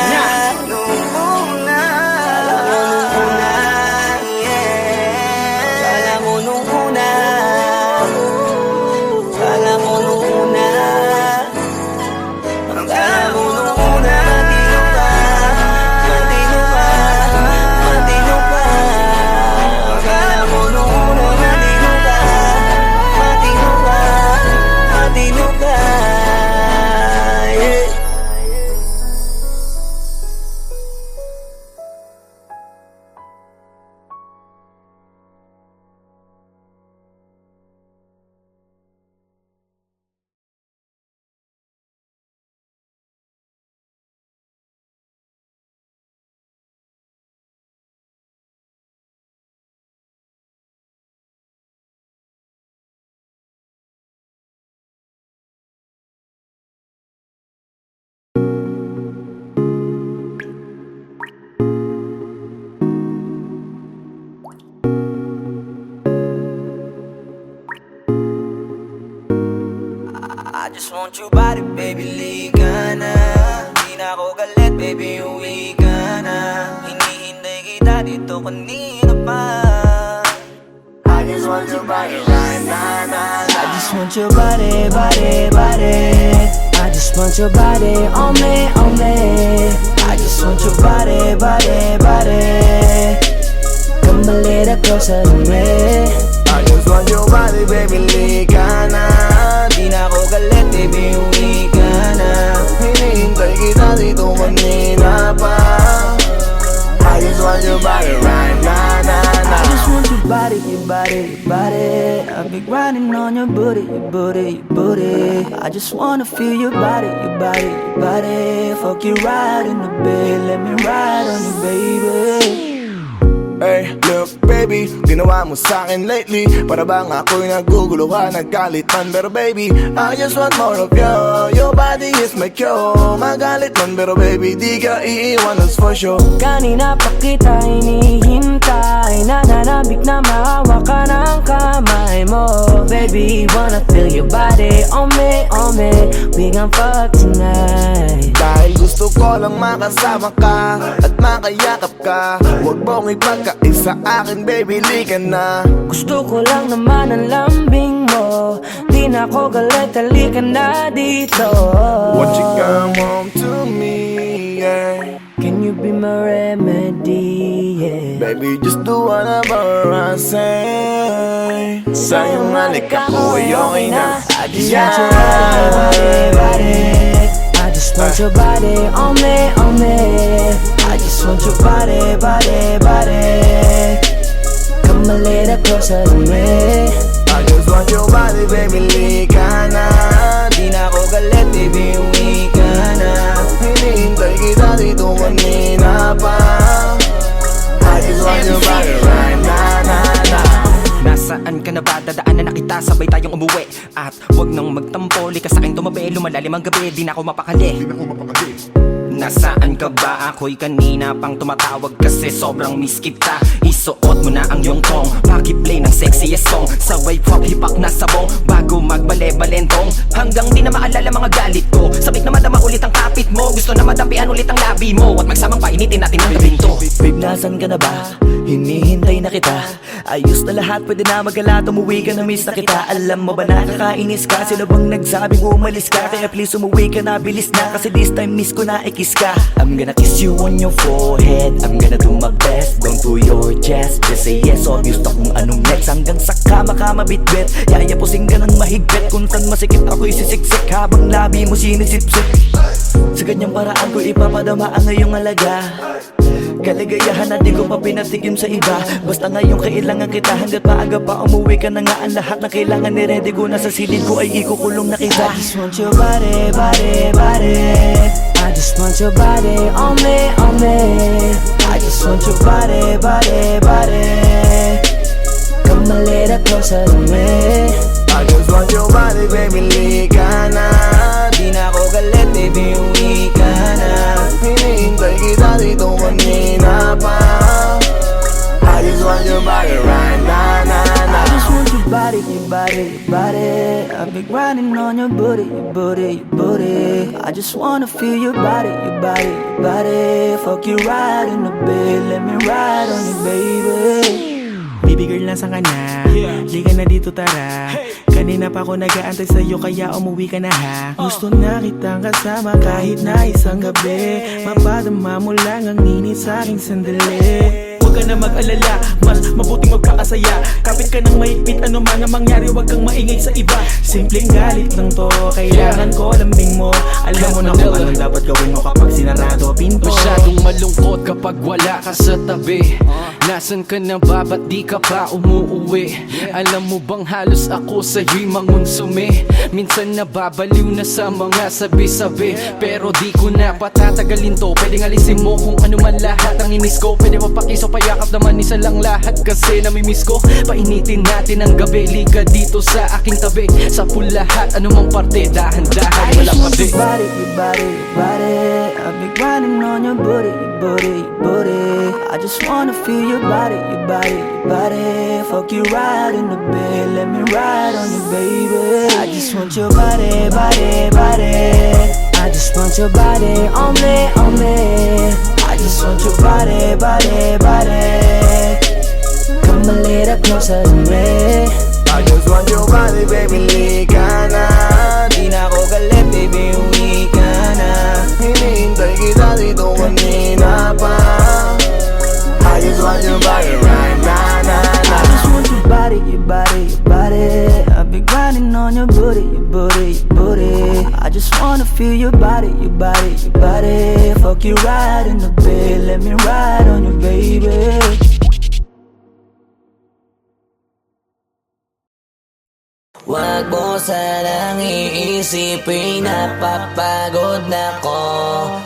I just want your body, baby, liga na. Di na ako galit, baby, uwi ka na. Hinihintay kita dito kanina pa. I just want your body right now, nah, nah. I just want your body, body, body. I just want your body on me, on me. I just want your body, body, body. Come a little closer to me. I just want your body, baby, liga na. Di na ako galit, baby, uwi ka na. Hinihintay kita dito kanina pa. I just want your body right now, nah, nah. I just want your body, your body, your body. I'll be grinding on your booty, your booty, your booty. I just wanna feel your body, your body, your body. Fuck you right in the bed, let me ride on you, baby. Hey, look baby, ginawa mo sa'kin lately. Para bang ako'y naguguluhan, nagkalitan. Pero baby, I just want more of you. Your body is my cure. Magalit man pero baby, di ka iiwan, that's for sure. Kanina pa kita hinihintay, nananabik na mahawa ka ng kamay mo. Baby, wanna feel your body on me, on me. We gon' fuck tonight. Dahil gusto ko lang makasama ka at makayakap ka. Huwag mong ipagkaisa akin, baby, liga na. Gusto ko lang naman ang lambing mo. Di na ako galit, halika na dito. Won't you come home to me, yeah. Can you be my remedy, yeah. Baby, just do whatever I say. Sa'yong halik ako ay okay na. I just want your body, body. I just want your body on me, on me. I just want your body, body, body. Come a little closer to me. I just want your body, baby, liga na. Di na ako galit, baby, uwi ka na. Hinihintay kita dito kanina pa. I just want your body right now, nah, nah. Nasaan ka na ba? Dadaanan na kita, sabay tayong umuwi. At wag nang magtampo, lika sa'kin tumabi. Lumalalim ang gabi, di na ako mapakali. Nasaan ka ba? Ako'y kanina pang tumatawag kasi sobrang miss kita. Isuot mo na ang iyong tong, pakiplay ng sexiest song. Sabay pop hipak na sabong, bago magbale-balentong. Hanggang di na maalala mga galit ko, sabik na madama ulit ang kapit mo. Gusto na madampian ulit ang labi mo, at magsamang painitin natin ang gabing to. Babe, nasan ka na ba? Hinihintay na kita. Ayos na lahat, pwede na mag-ala. Umuwi ka na, miss na kita. Alam mo ba nakakainis ka? Sino bang nagsabing umalis ka? Kaya please umuwi ka na, bilis na. Kasi this time miss ko na i-kiss ka. I'm gonna kiss you on your forehead. I'm gonna do my best, down to your chest. Just say yes, obvious na kung anong next. Hanggang sa kama ka mabitbit. Yayapusing ka ng mahigpit. Kung saan masikip ako'y sisiksik, habang labi mo sinisipsip. Sa ganyang paraan ko ipapadama ang iyong alaga. Kaligayahan na di ko pa pinatikim sa iba. Basta ngayon kailangan kita, hanggat maaga pa umuwi ka na nga. Ang lahat na kailangan ni-ready ko na sa silid ko ay ikukulong na kita. I just want your body, body, body. I just want your body on me, on me. I just want your body, body, body. Come a little closer to me. I just want your body, baby, lika na. Di na ako galit, baby, uwi ka na. Hinihintay kita dito kanina pa. I just want your body right now, I just want your body, your body, your body. I've been grinding on your booty, your booty, your booty. I just wanna feel your body, your body, your body. Fuck you right in the bed, let me ride on you, baby. Baby girl, nasan ka na? Di ka na dito, tara. Kanina pa ako nag-aantay sa'yo, kaya umuwi ka na ha. Gusto na kitang kasama kahit na isang gabi. Mapadama mo lang ang init sa'king sandali. Huwag ka na mag-alala, mas mabuting magpakasaya. Kapit ka ng mahigpit, ano man ang mangyari, huwag kang maingay sa iba. Simpleng galit lang to, kailangan ko lambing mo. Alam mo na kung anong dapat gawin mo kapag sinarado pinto. Masyadong malungkot kapag wala ka sa tabi. Nasaan ka na ba, ba't di ka pa umuuwi? Alam mo bang halos ako sa'yo'y mangonsume. Minsan nababaliw na sa mga sabi-sabi, pero di ko na patatagalin to. Pwedeng alisin mo kung ano man lahat ang inis ko. Pwede mapakiso, payakap naman isa lang lahat, kasi namimiss ko. Painitin natin ang gabi, liga dito sa aking tabi. Sa pool lahat, anumang parte, dahan-dahan, walang I just want kabi. your body, your body, your body. I've been grinding on your booty, your booty, your booty. I just wanna feel your body, your body, your body. Fuck you right in the bed, let me ride on you, baby. I just want your body, body, body. I just want your body on me, on me. I just want your body, body, body. Come a little closer to me. I just want your body, baby, lika na. Di na ako galit, baby, uwi ka na. Hinihintay kita dito kanina pa. I just want your body right now, I just want your body, your body, your body. I've been grinding on your booty, your booty, your booty. I just wanna feel your body, your body, your body. Fuck you right in the bed, let me ride on you, baby. Wag mo sanang iisipin, napapagod na ko.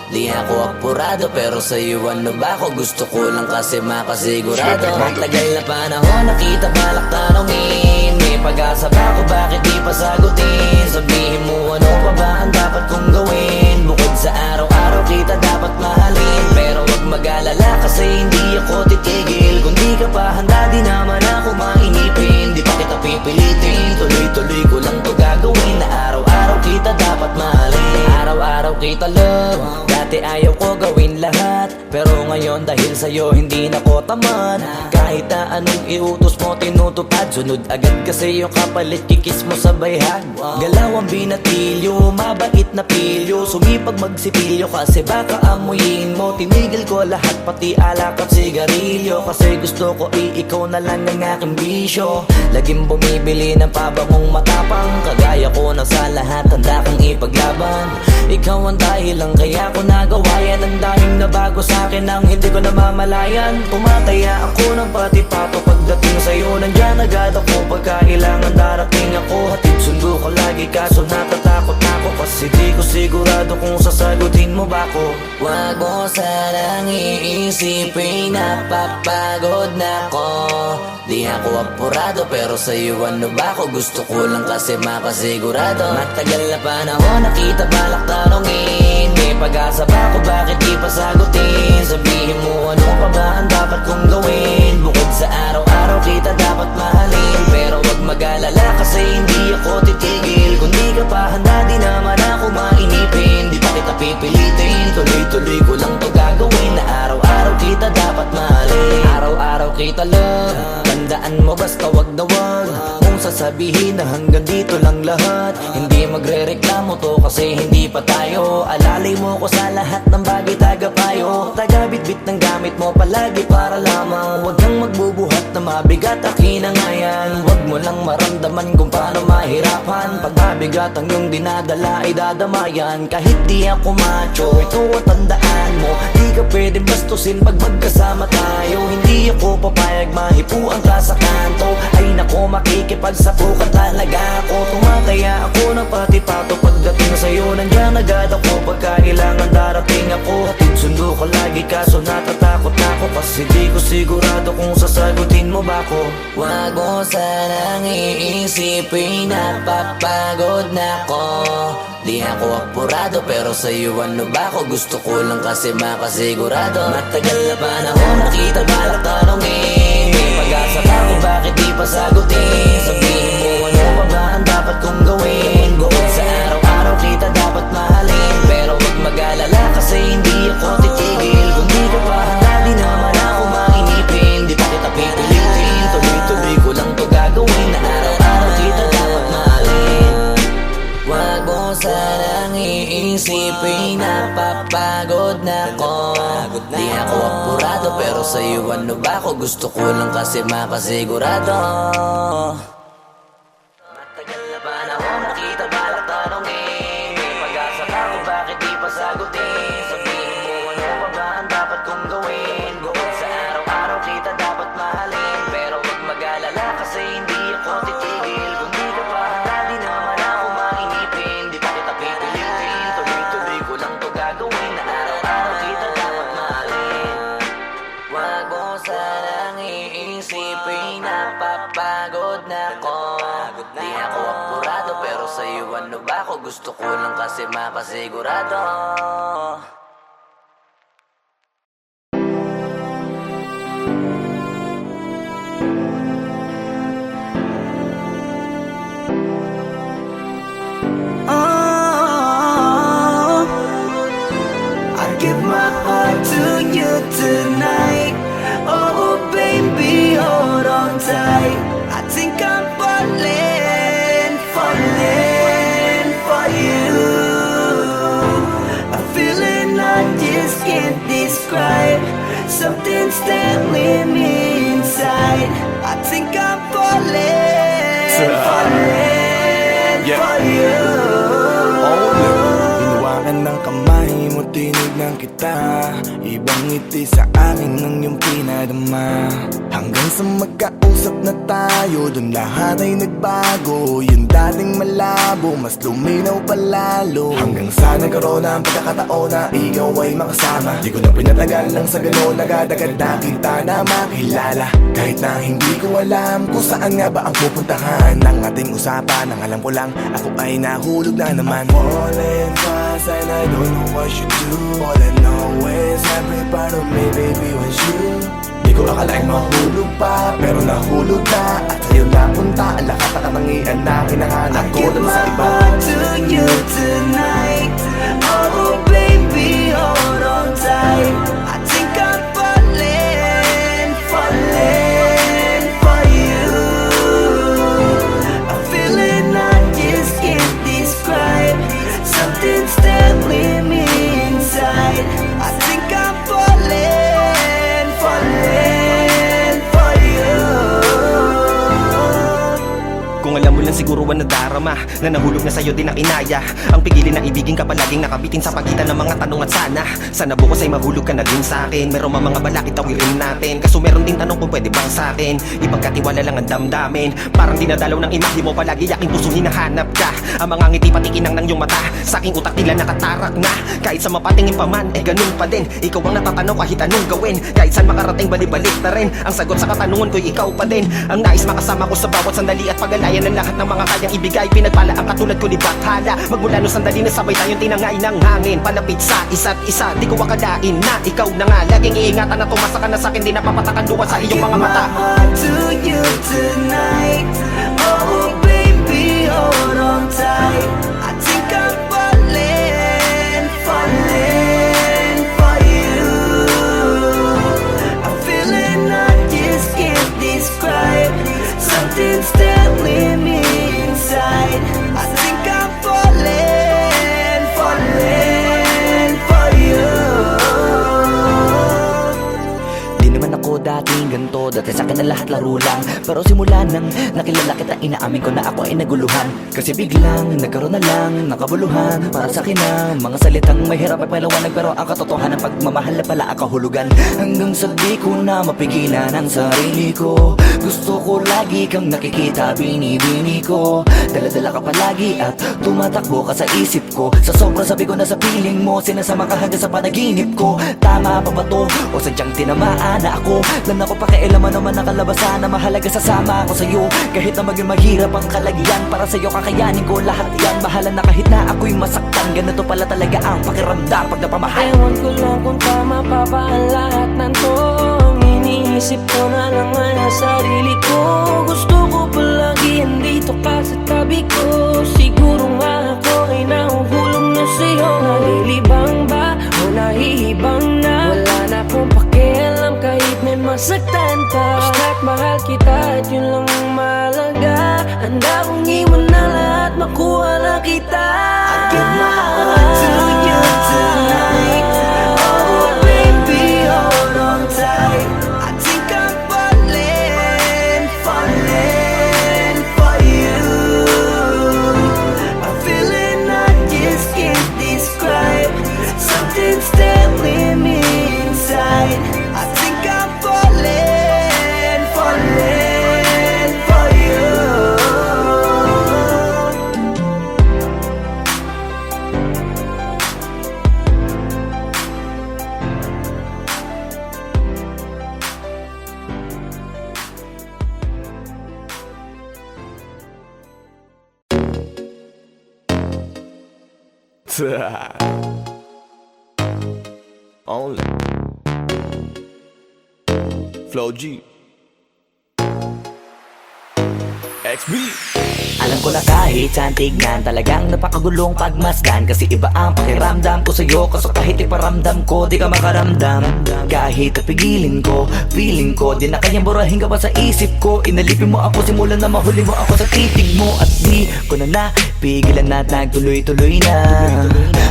Di ako apurado, pero sa'yo ano ba ako? Gusto ko lang kasi makasigurado. Matagal na panahon, nakita balak tanongin. May pag-asa ba ako, bakit di pa sagutin? Sabihin mo ano pa ba ang dapat kong gawin? Bukod sa araw-araw kita dapat mahalin. Pero wag mag-alala kasi hindi ako titigil. Kung di ka pa handa, di naman ako mainipin. Di pa kita pipilitin, tuloy-tuloy ko lang to gagawin. Na araw-araw kita dapat mahalin. Araw-araw kita love. Dati ayaw ko gawin lahat, pero ngayon dahil sa'yo hindi na ko tamad. Kahit na anong iutos mo tinutupad, sunod agad kasi yung kapalit, kikis mo sa bayhan. Galaw ang binatilyo, mabait na pilyo. Sumipag magsipilyo kasi baka amuyin mo. Tinigil ko lahat pati alak at sigarilyo, kasi gusto ko ikaw na lang ang aking bisyo. Laging bumibili ng pabangong matapang, kagaya ko na sa lahat handa kang ipaglaban. Ikaw ang dahilan kaya ko nagawa yan. Ang daming nabago sa'kin ang hindi ko namamalayan. Tumataya ako ng pati-pato pagdating sa'yo. Nandyan agad ako pagkailangan darating ako. Hatid sundo ko lagi kaso natatakot ako, kasi di ko sigurado kung sasagutin mo ba ko. Wag mo sanang iisipin, napapagod na ko. Di ako apurado, pero sa'yo ano ba ako? Gusto ko lang kasi makasigurado. Matagal na panahon, nakita balak tanongin. May pag-asa ba ako, bakit di pa sagutin? Sabihin mo ano pa ba ang dapat kong gawin? Bukod sa araw-araw kita dapat mahalin. Pero wag mag-alala kasi hindi ako titigil. Kung di ka pa handa, di naman ako mainipin. Di pa kita pipilitin, talab. Tandaan mo basta wag na wag mong sasabihin na hanggang dito lang lahat. Hindi magre-reklamo to kasi hindi pa tayo. Alalay mo ko sa lahat ng bagay tagapayo. Tagabitbit ng gamit mo palagi para lamang. Wag kang magbubuhat na mabigat akin ang ayan. Wag mo lang maramdaman kung paano mahirapan. Pag mabigat ang iyong dinadala ay dadamayan. Kahit di ako macho, ito ang tandaan mo. Di ka pwedeng bastusin pag magkasama tayo. Hindi ako papayag mahipuan ka sa kanto. Ay nako, makikipagsapukan talaga ako. Tumataya ako ng pati-pato pagdating sa'yo. Nandiyan agad ako pagka kailangan darating ako. Hatid sundo ko lagi kaso natatakot ako. Kasi di ko sigurado kung sasagutin mo ba ko. Wag mo sanang iisipin napapagod na ko. Di ako apurado pero sa'yo ano ba ako? Gusto ko lang kasi makasigurado. Matagal na panahon nakita balak tanongin. May pag-asa pa kung bakit di pa sagutin. Sabihin mo ano pa ba ang dapat kong gawin. Bukod sa araw-araw kita dapat mahalin. Pero wag mag-alala kasi hindi ako titigil. Kung di ka pa handa di naman ako mainipin. Di pa kita pipilitin. Tuloy-tuloy ko lang to gagawin. Na araw-araw kita dapat mahalin. Wag mo sanang iisipin napapagod na ko. Di ako apurado pero sa'yo ano ba ako? Gusto ko lang kasi makasigurado. Matagal na panahon nakita balak tanongin. May pag-asa ka kung bakit di pa sagutin. Sabihin mo ano pa ba ang dapat kong gawin. Bukod sa araw-araw kita dapat mahalin. Pero wag mag-alala kasi hindi ako titigil. Kung di ka pa handa di naman ako mainipin. Di pa kita pipilitin. Tuloy-tuloy ko lang to gagawin. Na araw-araw kita dapat mahalin. Wag mo sanang iisipin napapagod na ko. Di ako apurado pero sa'yo ano ba ako? Gusto ko lang kasi makasigurado. I give my heart to you tonight. Oh baby, hold on tight. I think I'm falling for you. A feeling I just can't describe. Something's telling me inside. I think I'm falling for you. Hinawakan ng kamay mo, tinignan kita. Ibang ngiti sa akin ng iyong pinadama. Hanggang sa magkausap na tayo, dun lahat ay nagbago. Yung dating malabo, mas luminaw palalo. Hanggang sa nagkaroon ang pagkakataon na ikaw ay makasama. Di ko na pinatagal lang sa gano'n, agad-agad na kita na makilala. Kahit na hindi ko alam kung saan nga ba ang pupuntahan ng ating usapan. Ang alam ko lang, ako ay nahulog na naman. I'm falling fast and I don't know what you do. All I know is every part of me, baby, was you. Di ko akalaing mahulog pa, pero nahulog na. At sa'yo napunta ang lahat na katangian na kinahanap ko dun sa iba. I give my heart to you tonight. Oh baby, hold on tight. I think I'm falling for you. A feeling I just can't describe. Something's telling me inside. I think I'm falling for you. Kung alam mo lang siguro ang nadarama na nahulog na sa'yo din ang inaya. Ang pigilin na ibigin ka palaging nakabitin sa pagitan ng mga tanong at sana bukas ay mahulog ka na din sa'kin. Meron mga balakid tawirin natin. Kaso meron din tanong kung pwede bang sa'kin ipagkatiwala lang ang damdamin. Parang dinadalaw ng imahe mo palagi aking puso hinahanap ka. Ang mga ngiti patikinang ng iyong mata sa aking utak nila nakatarak na. Kahit sa mapatingin pa man ay ganun pa din. Ikaw ang natatanaw kahit anong gawin. Kahit saan makarating balibalik na rin. Ang sagot sa katanungan ko'y ikaw pa din. Ang nais makasama ko sa bawat sandali at pag-alayan ng lahat ng mga kayang ibigay. Pinagpala ang katulad ko ni Bathala. Magmula no sandali na sabay tayong tinangay ng hangin. Palapit sa isa't isa, di ko akalain na ikaw na nga. Laging iingatan na tumasa ka na sa'kin, di napapatakan duwan sa iyong mga mata. I give my heart to you tonight. Oh baby, hold on tight. I think I'm falling for you. A feeling I just can't ko, dati sa akin na lahat laro lang. Pero simula nang nakilala kita, inaamin ko na ako ay naguluhan. Kasi biglang nagkaroon na lang ng kabuluhan. Para sa akin ang mga salitang mahirap ay paliwanag, pero ang katotohanan pagmamahal na pala ang kahulugan. Hanggang sa di ko na mapigilan ang sarili ko. Gusto ko lagi kang nakikita, binibini ko. Dala-dala ka palagi at tumatakbo ka sa isip ko. Sa sobrang sabi ko na sa piling mo, sinasama ka hanggang sa panaginip ko. Tama pa ba to? O sadyang tinamaan na ako? Lang ako pakialaman naman ang kalabasan na mahalaga sasama ako sa'yo. Kahit na maging mahirap ang kalagyan, para sa'yo kakayanin ko lahat yan. Bahala na kahit na ako'y masaktan, ganito pala talaga ang pakiramdam pag napamahal. Ewan ko lang kung tama pa ba ang lahat ng to. Iniisip ko na lang ang sarili ko. Gusto ko palagi andito ka sa tabi ko. Siguro nga ako ay nahuhulog na sa'yo. Nalilibang ba o nahihibang na? Wala na akong pakialam kahit may masaktan pa. Basta't mahal kita at yun lang ang mahalaga. Handa kong iwan na lahat, makuha lang kita. I give my heart to you tonight. Oh baby, hold on tight. I think I'm falling, falling for you. A feeling I just can't describe. Something's telling me inside. I think I'm falling, falling for you. Only Flow G XB. Alam ko na kahit saan tignan, talagang napakagulong pagmasdan. Kasi iba ang pakiramdam ko sa'yo, kaso kahit iparamdam ko, di ka makaramdam. Kahit napigilin ko, feeling ko, di na kayang burahin ka pa sa isip ko. Inalipin mo ako, simulan na mahuli mo ako sa titig mo. At di ko na napigilan na nagtuloy-tuloy na.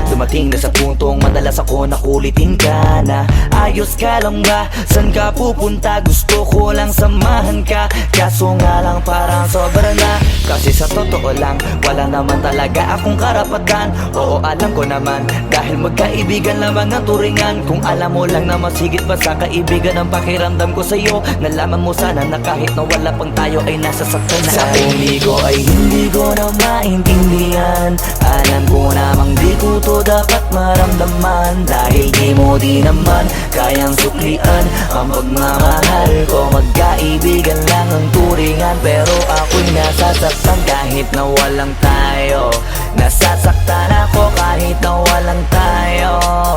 Dumating na sa puntong madalas ako nakulitin ka na. Ayos ka lang ba? San ka pupunta? Gusto ko lang samahan ka. Kaso nga lang parang sobra na. Kasi sa totoo lang, wala naman talaga akong karapatan. Oo, alam ko naman, dahil magkaibigan lamang ang turingan. Kung alam mo lang na mas higit pa sa kaibigan ang pakiramdam ko sa'yo, nalaman mo sana na kahit na wala pang tayo ay nasasaktan na. Sa umigo ay hindi ko na maintindihan. Alam ko namang di ko to dapat maramdaman. Dahil di mo di naman kayang suklian ang pagmamahal ko. Magkaibigan lang ang turingan, pero ako'y nasasaktan kahit na walang tayo. Nasasaktan ako kahit na walang tayo.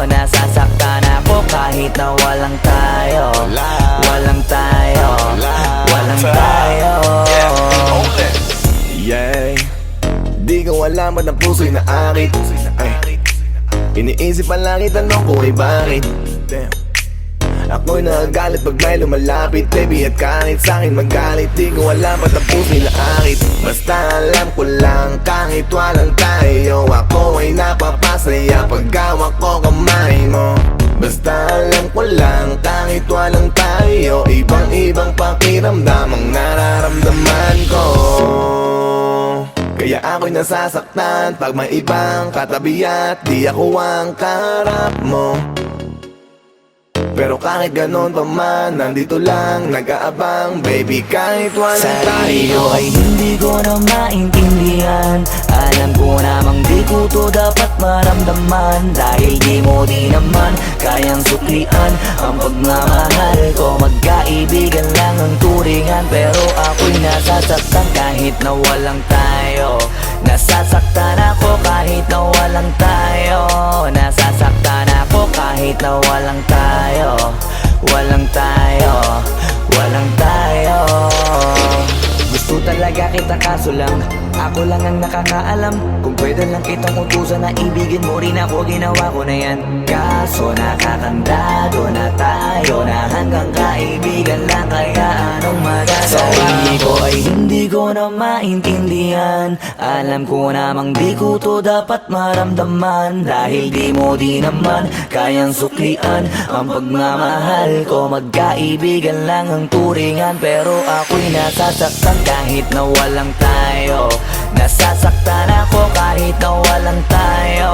Nasasaktan ako kahit na walang tayo. Walang tayo. Walang tayo. Yeah. Di ko alam ba't ang puso'y naakit. Iniisip pa lang itanong ko ay bakit. Ako'y nagagalit pag may lumalapit, baby, at kahit sa'kin magalit. Di ko alam ba't ang puso'y naakit. Basta alam ko lang kahit walang tayo, ako ay napapasaya pag hawak ko kamay mo. Basta alam ko lang kahit walang tayo, ibang-ibang pakiramdam ang nararamdaman ko. Kaya ako'y nasasaktan pag may ibang katabi at di ako ang kaharap mo. Pero kahit ganon pa man, nandito lang, nag-aabang, baby, kahit walang sarili tayo. ko ay hindi ko na maintindihan. Alam ko namang di ko to dapat maramdaman. Dahil di mo di naman kayang suklian ang pagmamahal ko. Magkaibigan lang ang turingan, pero ako'y nasasaktan kahit na walang tayo. Nasasaktan ako kahit na walang tayo. Nasasaktan ako kahit na walang tayo. Walang tayo. Walang tayo. Gusto talaga kita kaso lang Ako lang ang nakakaalam kung pwede lang kitang utusan na ibigin mo rin ako, ginawa ko na yan. Kaso nakakandado na tayo na hanggang kaibigan lang, kaya anong magagawa? Sa hindi ko na maintindihan. Alam ko namang di ko to dapat maramdaman, dahil di mo di naman kayang suklian ang pagmamahal ko. Magkaibigan lang ang turingan, pero ako'y nasasaktan kahit na walang tayo. Nasasaktan ako kahit na walang tayo.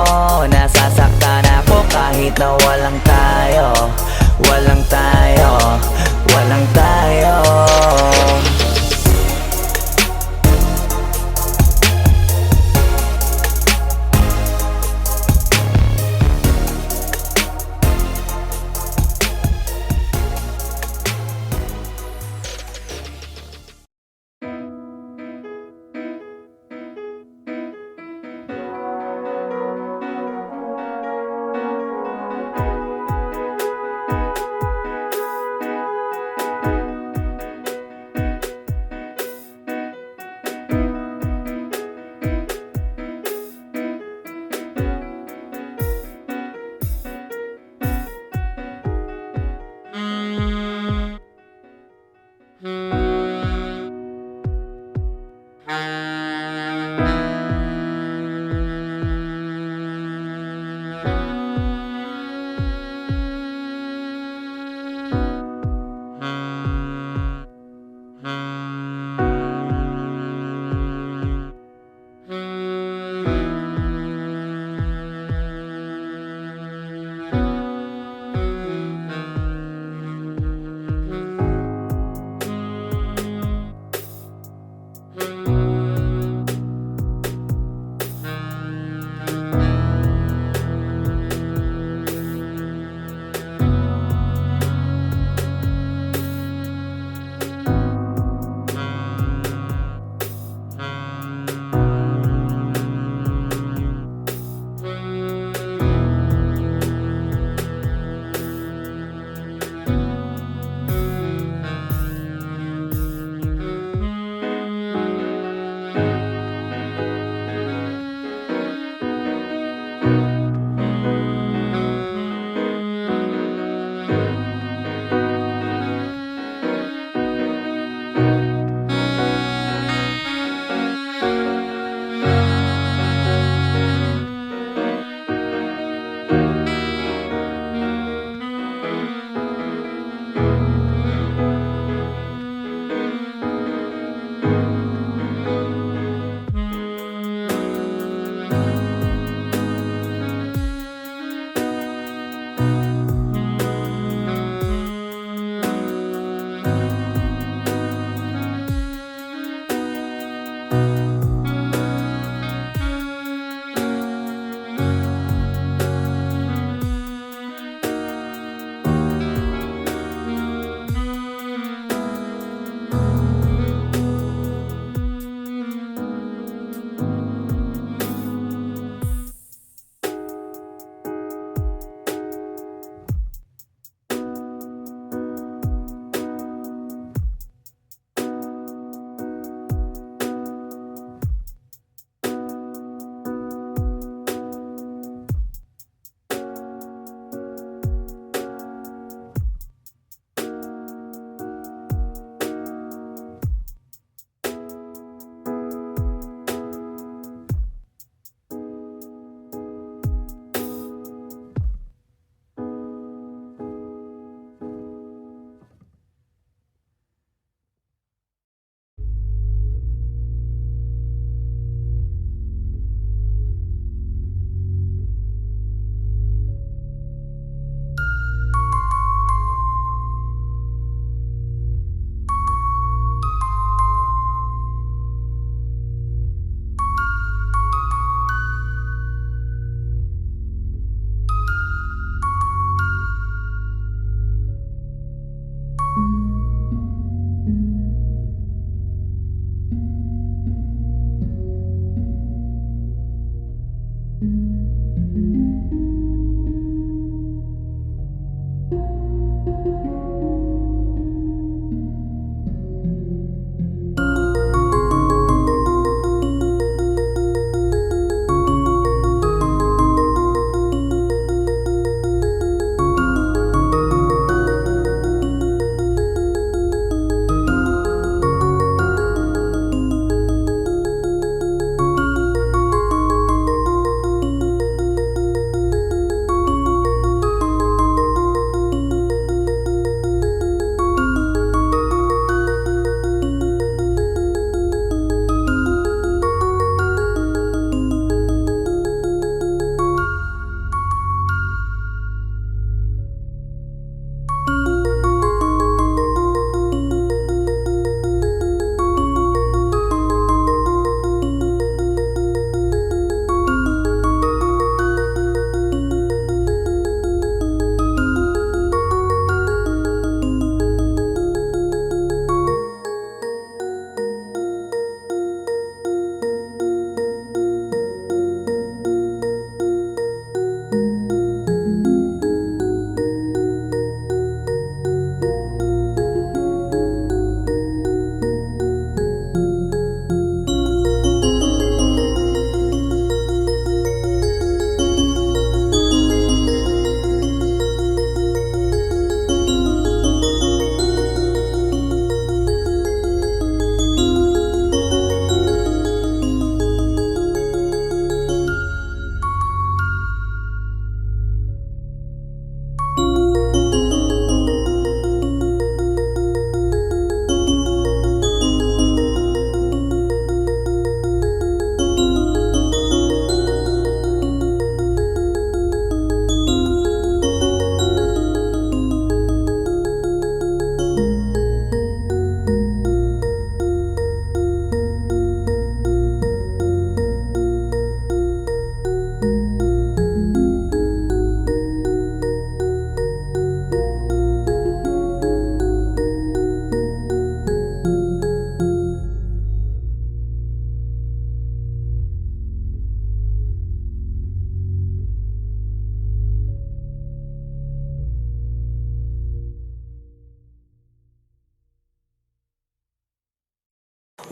Nasasaktan ako kahit na walang tayo. Walang tayo, walang tayo.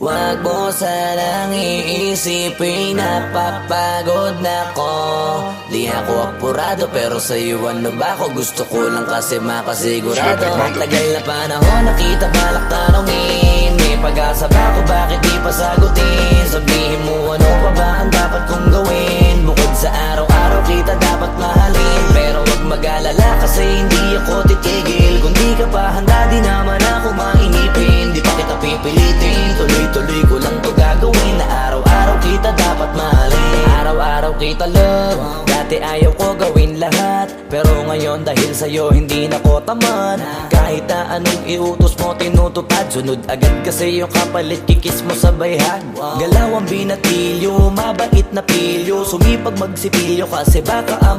Wag mo sanang iisipin napapagod na ko. Di ako apurado pero sa'yo ano ba ako? Gusto ko lang kasi makasigurado. Tagal na panahon nakita balak tanongin. May pag-asa ba ako bakit di pa sagutin? Sabihin mo ano pa ba ang dapat kong gawin? Bukod sa araw-araw kita dapat mahalin. Pero wag mag-alala kasi hindi ako titigil. Kung di ka pa handa di naman ako mainipin. Di pa kita pipilitin, tuloy-tuloy ko lang to gagawin. Na araw-araw kita dapat mahalin. Araw-araw kita love. Dati ayaw ko gawin lahat, pero ngayon dahil sa'yo hindi na ko tamad. Kahit na anong iutos mo tinutupad, sunod agad kasi yung kapalit kikis mo sa bayhan. Galaw ang binatilyo, mabait na pilyo, sumipag magsipilyo kasi baka amoy